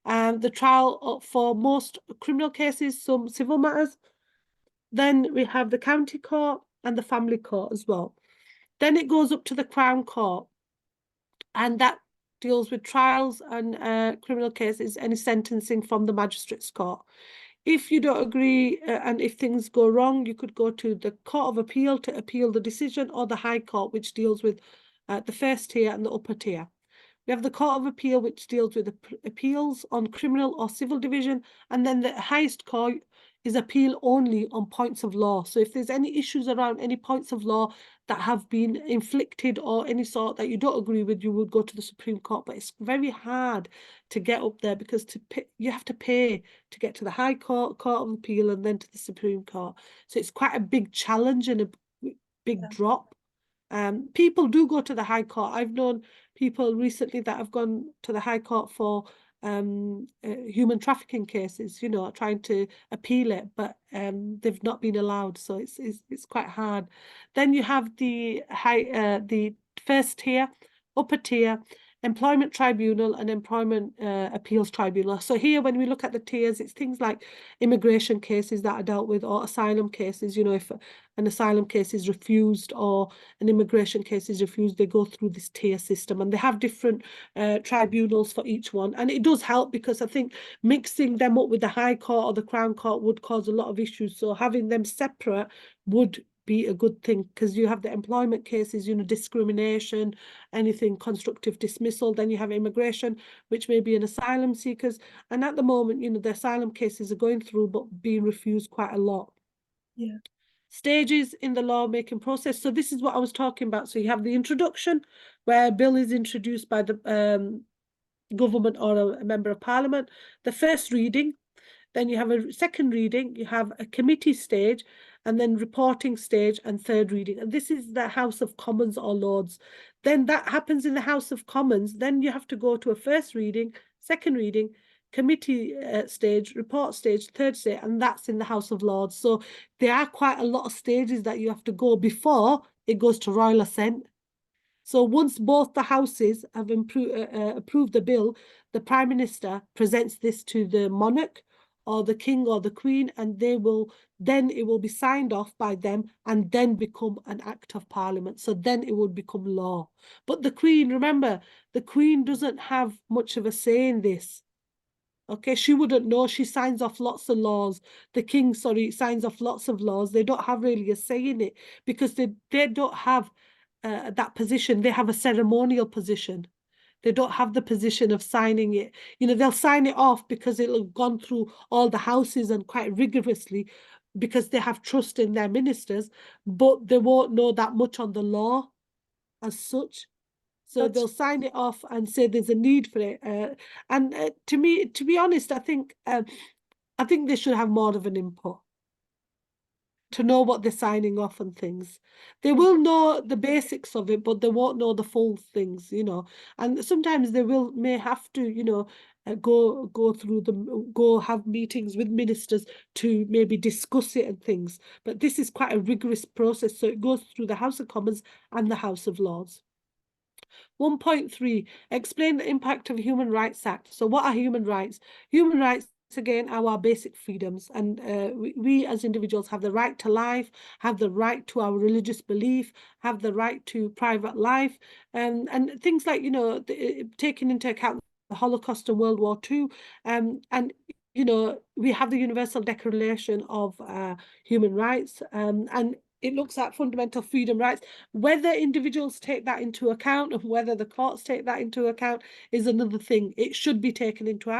and the trial for most criminal cases, some civil matters. Then we have the county court and the family court as well. Then it goes up to the Crown Court, and that deals with trials and criminal cases, any sentencing from the magistrates' court. If you don't agree and if things go wrong, you could go to the Court of Appeal to appeal the decision, or the High Court, which deals with the first tier and the upper tier. We have the Court of Appeal, which deals with appeals on criminal or civil division, and then the highest court is appeal only on points of law. So if there's any issues around any points of law, that have been inflicted or any sort that you don't agree with, you would go to the Supreme Court. But it's very hard to get up there because you have to pay to get to the High Court, Court of Appeal, and then to the Supreme Court. So it's quite a big challenge and a big drop. People do go to the High Court. I've known people recently that have gone to the High Court for human trafficking cases, you know, trying to appeal it, but they've not been allowed. So it's quite hard. Then you have the first tier, upper tier, Employment Tribunal and Employment Appeals Tribunal. So here, when we look at the tiers, it's things like immigration cases that are dealt with, or asylum cases. You know, if an asylum case is refused or an immigration case is refused, they go through this tier system, and they have different tribunals for each one. And it does help, because I think mixing them up with the High Court or the Crown Court would cause a lot of issues. So having them separate would be a good thing, because you have the employment cases, you know, discrimination, anything constructive dismissal. Then you have immigration, which may be an asylum seekers. And at the moment, you know, the asylum cases are going through but being refused quite a lot. Yeah. Stages in the lawmaking process. So this is what I was talking about. So you have the introduction, where a bill is introduced by the government or a member of parliament, the first reading. Then you have a second reading, you have a committee stage, and then reporting stage and third reading. And this is the House of Commons or Lords. Then that happens in the House of Commons. Then you have to go to a first reading, second reading, committee stage, report stage, third stage, and that's in the House of Lords. So there are quite a lot of stages that you have to go before it goes to royal assent. So once both the houses have approved the bill, the Prime Minister presents this to the monarch or the King or the Queen, and it will be signed off by them and then become an Act of Parliament. So then it would become law. But the Queen, remember, the Queen doesn't have much of a say in this. Okay, she wouldn't know. She signs off lots of laws. The King, sorry, signs off lots of laws. They don't have really a say in it, because they don't have that position. They have a ceremonial position. They don't have the position of signing it. You know, they'll sign it off because it'll have gone through all the houses and quite rigorously, because they have trust in their ministers, but they won't know that much on the law as such. So they'll sign it off and say there's a need for it. To me, to be honest, I think they should have more of an input to know what they're signing off and things. They will know the basics of it, but they won't know the full things, you know. And sometimes they may have to, you know, go through them, go have meetings with ministers to maybe discuss it and things. But this is quite a rigorous process, so it goes through the House of Commons and the House of Lords. 1.3, explain the impact of Human Rights Act. So what are human rights? Human rights, again, are our basic freedoms, and we as individuals have the right to life, have the right to our religious belief, have the right to private life, and things like, you know, taking into account the Holocaust and World War II, and you know, we have the Universal Declaration of Human Rights, and it looks at fundamental freedom rights. Whether individuals take that into account and whether the courts take that into account is another thing. It should be taken into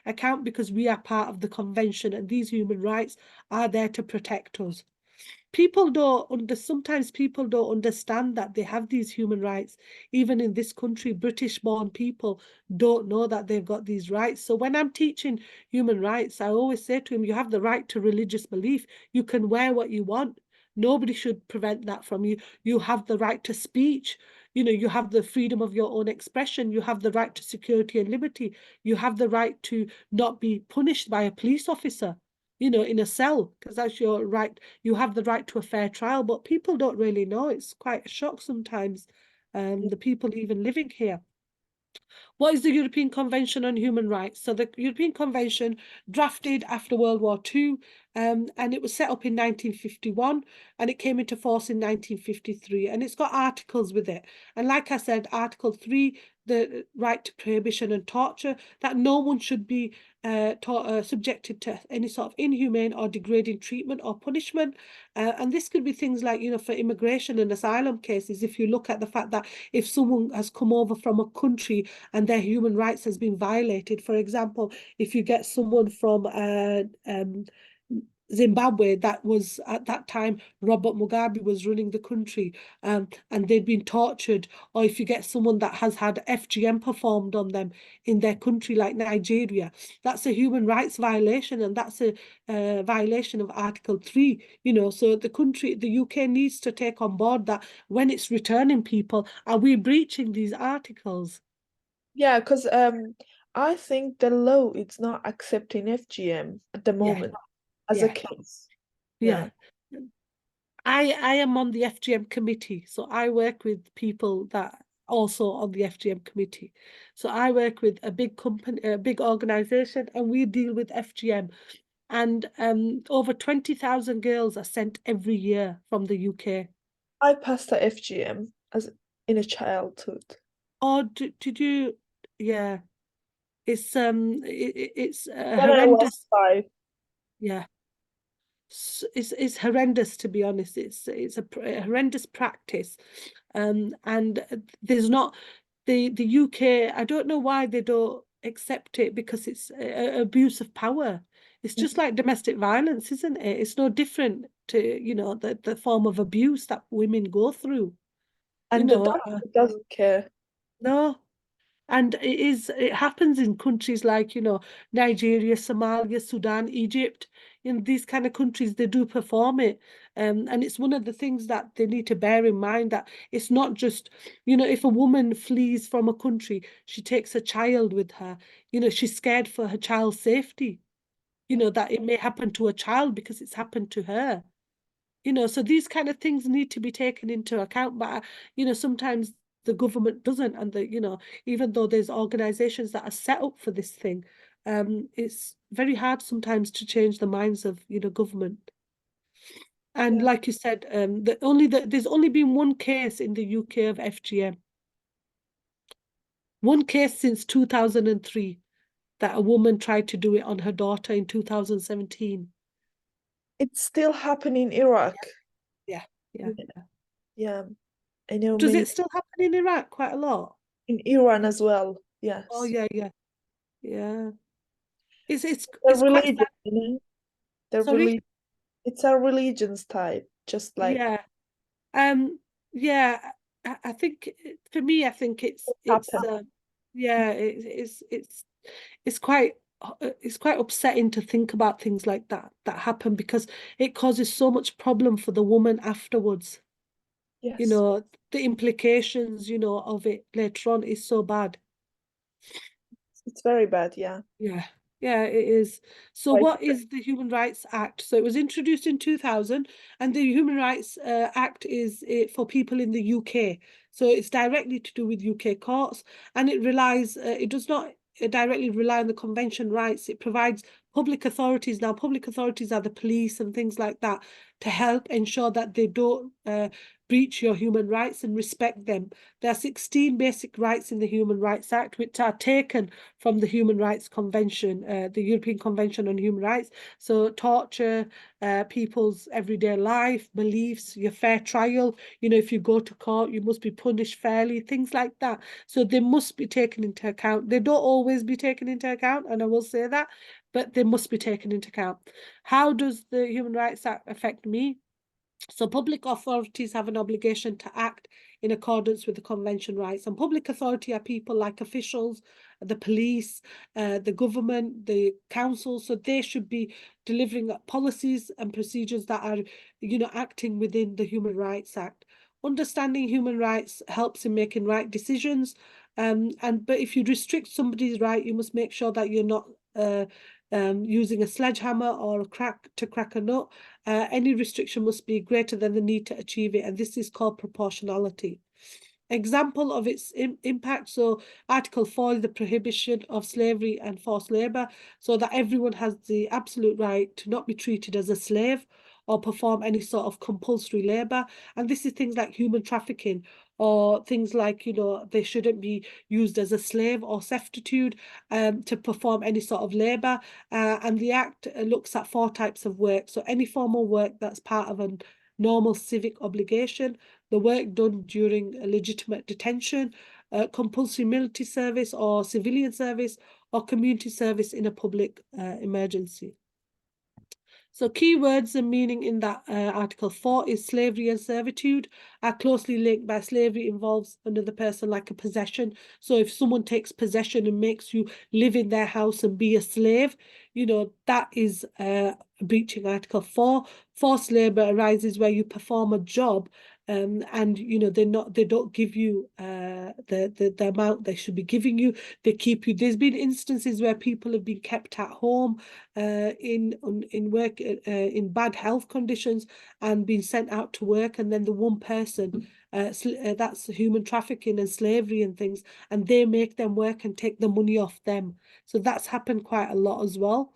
account, because we are part of the convention, and these human rights are there to protect us. Sometimes people don't understand that they have these human rights. Even in this country, British-born people don't know that they've got these rights. So when I'm teaching human rights, I always say to them, you have the right to religious belief. You can wear what you want. Nobody should prevent that from you. You have the right to speech. You know, you have the freedom of your own expression. You have the right to security and liberty. You have the right to not be punished by a police officer, you know, in a cell, because that's your right. You have the right to a fair trial, but people don't really know. It's quite a shock sometimes, the people even living here. What is the European Convention on Human Rights? So the European Convention, drafted after World War II, and it was set up in 1951, and it came into force in 1953, and it's got articles with it. And like I said, Article 3, the right to prohibition and torture, that no one should be subjected to any sort of inhumane or degrading treatment or punishment. And this could be things like, you know, for immigration and asylum cases, if you look at the fact that if someone has come over from a country and their human rights has been violated, for example, if you get someone from Zimbabwe, that was at that time Robert Mugabe was running the country, and they'd been tortured. Or if you get someone that has had FGM performed on them in their country, like Nigeria, that's a human rights violation, and that's a violation of Article 3. So the UK needs to take on board that when it's returning people, are we breaching these articles? Yeah, because I think the law is not accepting FGM at the Yeah, moment as a yeah, case. yeah. Yeah. I am on the FGM committee, so I work with people that also on the FGM committee. So I work with a big company, a big organization, and we deal with FGM. And over 20,000 girls are sent every year from the UK. I passed the FGM as in a childhood. Or did you? Yeah, it's When I was horrendous. 5. Yeah, it's horrendous, to be honest. It's a horrendous practice, and there's not the UK. I don't know why they don't accept it, because it's abuse of power. It's just like domestic violence, isn't it? It's no different to the form of abuse that women go through. You And the know, doctor doesn't care. no. And it happens in countries like, Nigeria, Somalia, Sudan, Egypt. In these kind of countries, they do perform it. And it's one of the things that they need to bear in mind, that it's not just, if a woman flees from a country, she takes a child with her, she's scared for her child's safety, that it may happen to a child because it's happened to her. So these kind of things need to be taken into account, but sometimes the government doesn't, and even though there's organizations that are set up for this thing, it's very hard sometimes to change the minds of government. And Yeah. like you said, there's only been one case in the UK of FGM, one case since 2003, that a woman tried to do it on her daughter in 2017. It's still happening in Iraq. Yeah, yeah. Yeah. Yeah. I know Does many it still happen in Iraq quite a lot? in Iran as well. Oh Yes. yeah, yeah. Yeah. It's it's The it's quite religion, sad. the Sorry? religion. It's a religion's type, just like Yeah. Um, yeah, I think for me, I think it it's happened. yeah, it's quite upsetting to think about things like that happen, because it causes so much problem for the woman afterwards. You Yes. know, the implications, of it later on is so bad. It's very bad, yeah. Yeah, yeah, it is. So Quite what is the Human Rights Act? So it was introduced in 2000, and the Human Rights Act is for people in the UK. So it's directly to do with UK courts, and it does not directly rely on the convention rights. It provides public authorities. Now, public authorities are the police and things like that, to help ensure that they don't breach your human rights and respect them. There are 16 basic rights in the Human Rights Act, which are taken from the Human Rights Convention, the European Convention on Human Rights. So torture, people's everyday life, beliefs, your fair trial. If you go to court, you must be punished fairly, things like that. So they must be taken into account. They don't always be taken into account, and I will say that, but they must be taken into account. How does the Human Rights Act affect me? So public authorities have an obligation to act in accordance with the convention rights. And public authority are people like officials, the police, the government, the council. So they should be delivering policies and procedures that are, acting within the Human Rights Act. Understanding human rights helps in making right decisions. But if you restrict somebody's right, you must make sure that you're not using a sledgehammer or to crack a nut. Any restriction must be greater than the need to achieve it, and this is called proportionality. Example of its impact. So Article 4 is the prohibition of slavery and forced labour, so that everyone has the absolute right to not be treated as a slave or perform any sort of compulsory labour. And this is things like human trafficking, or things like, they shouldn't be used as a slave or servitude to perform any sort of labour. And the Act looks at 4 types of work. So any formal work that's part of a normal civic obligation, the work done during a legitimate detention, compulsory military service or civilian service, or community service in a public emergency. So keywords and meaning in that Article 4 is slavery and servitude are closely linked by slavery involves another person like a possession. So if someone takes possession and makes you live in their house and be a slave, you know, that is breaching Article 4. Forced labor arises where you perform a job and you know they don't give you the amount they should be giving you. They keep you. There's been instances where people have been kept at home in work in bad health conditions and been sent out to work, and then the one person that's human trafficking and slavery and things, and they make them work and take the money off them. So that's happened quite a lot as well.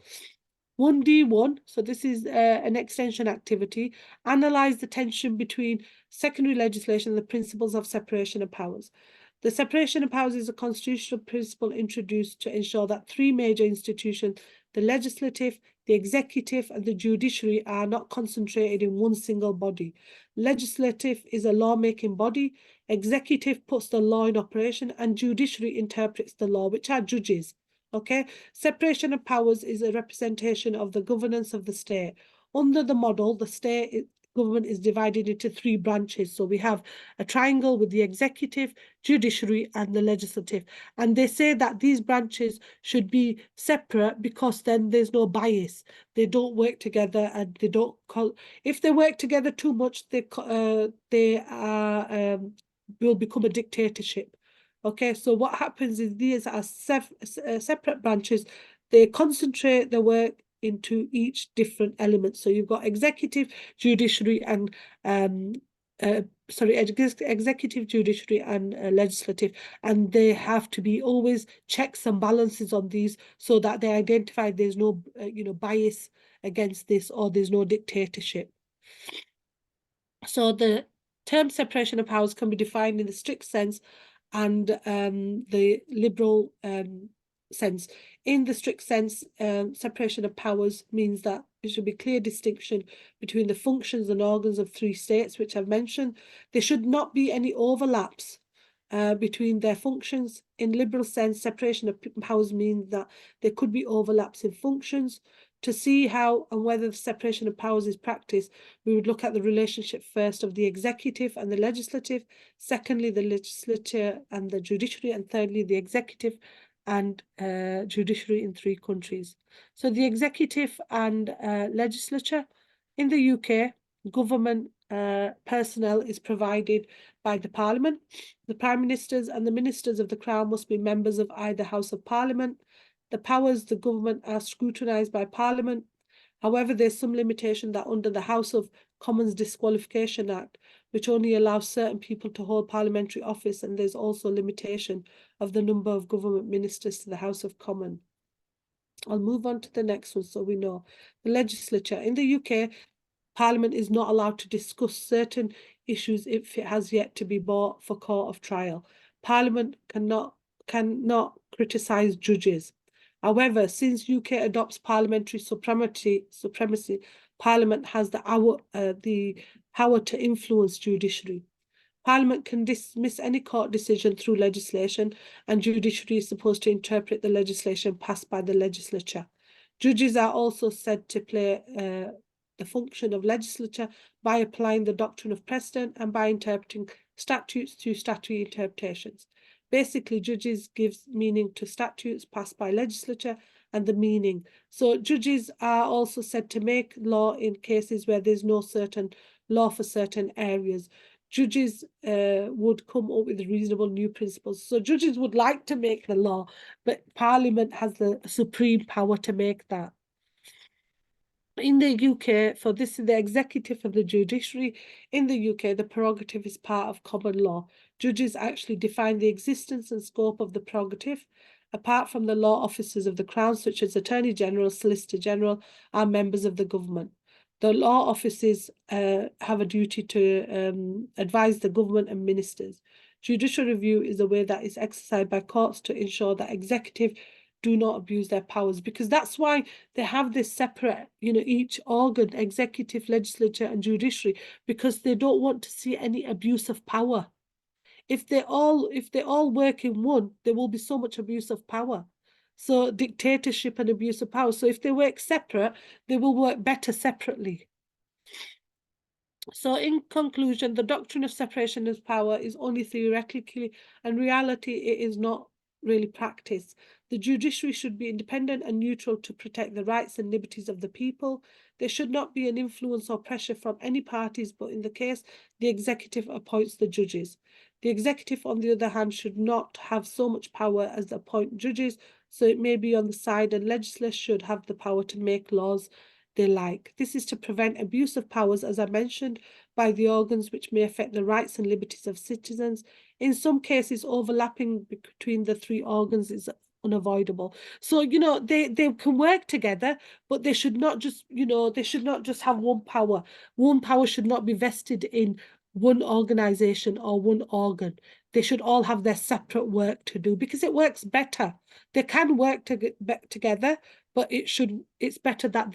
1D1, so this is an extension activity, analyze the tension between secondary legislation and the principles of separation of powers. The separation of powers is a constitutional principle introduced to ensure that three major institutions, the legislative, the executive, and the judiciary, are not concentrated in one single body. Legislative is a lawmaking body, executive puts the law in operation, and judiciary interprets the law, which are judges. Okay, separation of powers is a representation of the governance of the state. Under the model, the state government is divided into three branches. So we have a triangle with the executive, judiciary, and the legislative. And they say that these branches should be separate because then there's no bias. They don't work together, and they don't call. If they work together too much, they will become a dictatorship. Okay, so what happens is these are separate branches. They concentrate their work into each different element. So you've got executive, judiciary, and executive, judiciary, and legislative, and they have to be always checks and balances on these so that they identify there's no bias against this, or there's no dictatorship. So the term separation of powers can be defined in the strict sense and the liberal sense. In the strict sense, separation of powers means that there should be clear distinction between the functions and organs of three states, which I've mentioned. There should not be any overlaps between their functions. In liberal sense, separation of powers means that there could be overlaps in functions. To see how and whether the separation of powers is practiced, we would look at the relationship first of the executive and the legislative, secondly, the legislature and the judiciary, and thirdly, the executive and judiciary in three countries. So the executive and legislature in the UK, government personnel is provided by the Parliament. The Prime Ministers and the Ministers of the Crown must be members of either House of Parliament. The powers of the government are scrutinised by Parliament. However, there's some limitation that under the House of Commons Disqualification Act, which only allows certain people to hold parliamentary office, and there's also a limitation of the number of government ministers to the House of Commons. I'll move on to the next one so we know. The legislature. In the UK, Parliament is not allowed to discuss certain issues if it has yet to be brought for court of trial. Parliament cannot criticise judges. However, since UK adopts parliamentary supremacy, Parliament has the power to influence judiciary. Parliament can dismiss any court decision through legislation, and judiciary is supposed to interpret the legislation passed by the legislature. Judges are also said to play the function of legislature by applying the doctrine of precedent and by interpreting statutes through statutory interpretations. Basically, judges give meaning to statutes passed by legislature and the meaning. So judges are also said to make law in cases where there's no certain law for certain areas. Judges would come up with reasonable new principles. So judges would like to make the law, but Parliament has the supreme power to make that. In the UK, for this is the executive and the judiciary. In the UK, the prerogative is part of common law. Judges actually define the existence and scope of the prerogative. Apart from the law officers of the Crown, such as Attorney General, Solicitor General, are members of the government. The law offices have a duty to advise the government and ministers. Judicial review is a way that is exercised by courts to ensure that executive do not abuse their powers, because that's why they have this separate, each organ, executive, legislature, and judiciary, because they don't want to see any abuse of power. If they all work in one, there will be so much abuse of power. So dictatorship and abuse of power. So if they work separate, they will work better separately. So in conclusion, the doctrine of separation of power is only theoretically, and reality it is not really practiced. The judiciary should be independent and neutral to protect the rights and liberties of the people. There should not be an influence or pressure from any parties, but in the case, the executive appoints the judges. The executive, on the other hand, should not have so much power as to appoint judges, so it may be on the side, and legislators should have the power to make laws they like. This is to prevent abuse of powers, as I mentioned, by the organs which may affect the rights and liberties of citizens. In some cases, overlapping between the three organs is unavoidable. So, you know, they can work together, but they should not just, you know, they should not just have one power. One power should not be vested in one organization or one organ. They should all have their separate work to do because it works better. They can work together, but it's better that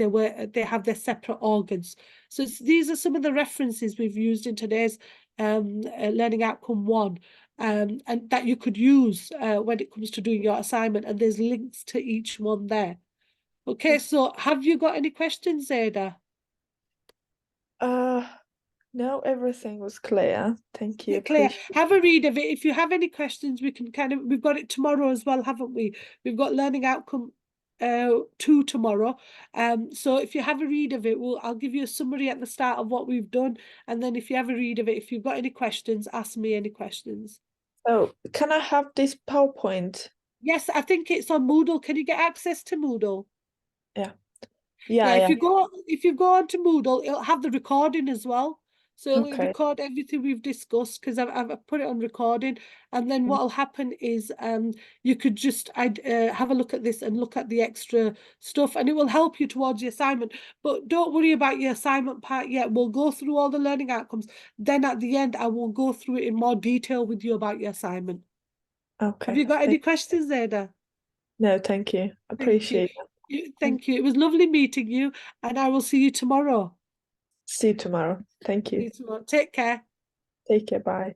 they have their separate organs. So these are some of the references we've used in today's learning outcome 1, and that you could use when it comes to doing your assignment, and there's links to each one there. Okay, so have you got any questions, Ada? No, everything was clear. Thank you. Clear. Appreciate. Have a read of it. If you have any questions, we can we've got it tomorrow as well, haven't we? We've got learning outcome 2 tomorrow. So if you have a read of it, I'll give you a summary at the start of what we've done, and then if you have a read of it, if you've got any questions, ask me any questions. So can I have this PowerPoint? Yes, I think it's on Moodle. Can you get access to Moodle? Yeah. Yeah, Yeah. if you go onto Moodle, it'll have the recording as well. So it'll Okay. record everything we've discussed because I've put it on recording. And then what'll happen is you could just have a look at this and look at the extra stuff, and it will help you towards your assignment. But don't worry about your assignment part yet. We'll go through all the learning outcomes. Then at the end, I will go through it in more detail with you about your assignment. Okay. Have you got any questions, Ada? No, thank you. Thank you. Appreciate it. Thank you. It was lovely meeting you, and I will see you tomorrow. See you tomorrow. Thank See you. you tomorrow. Take care. Take care. Bye.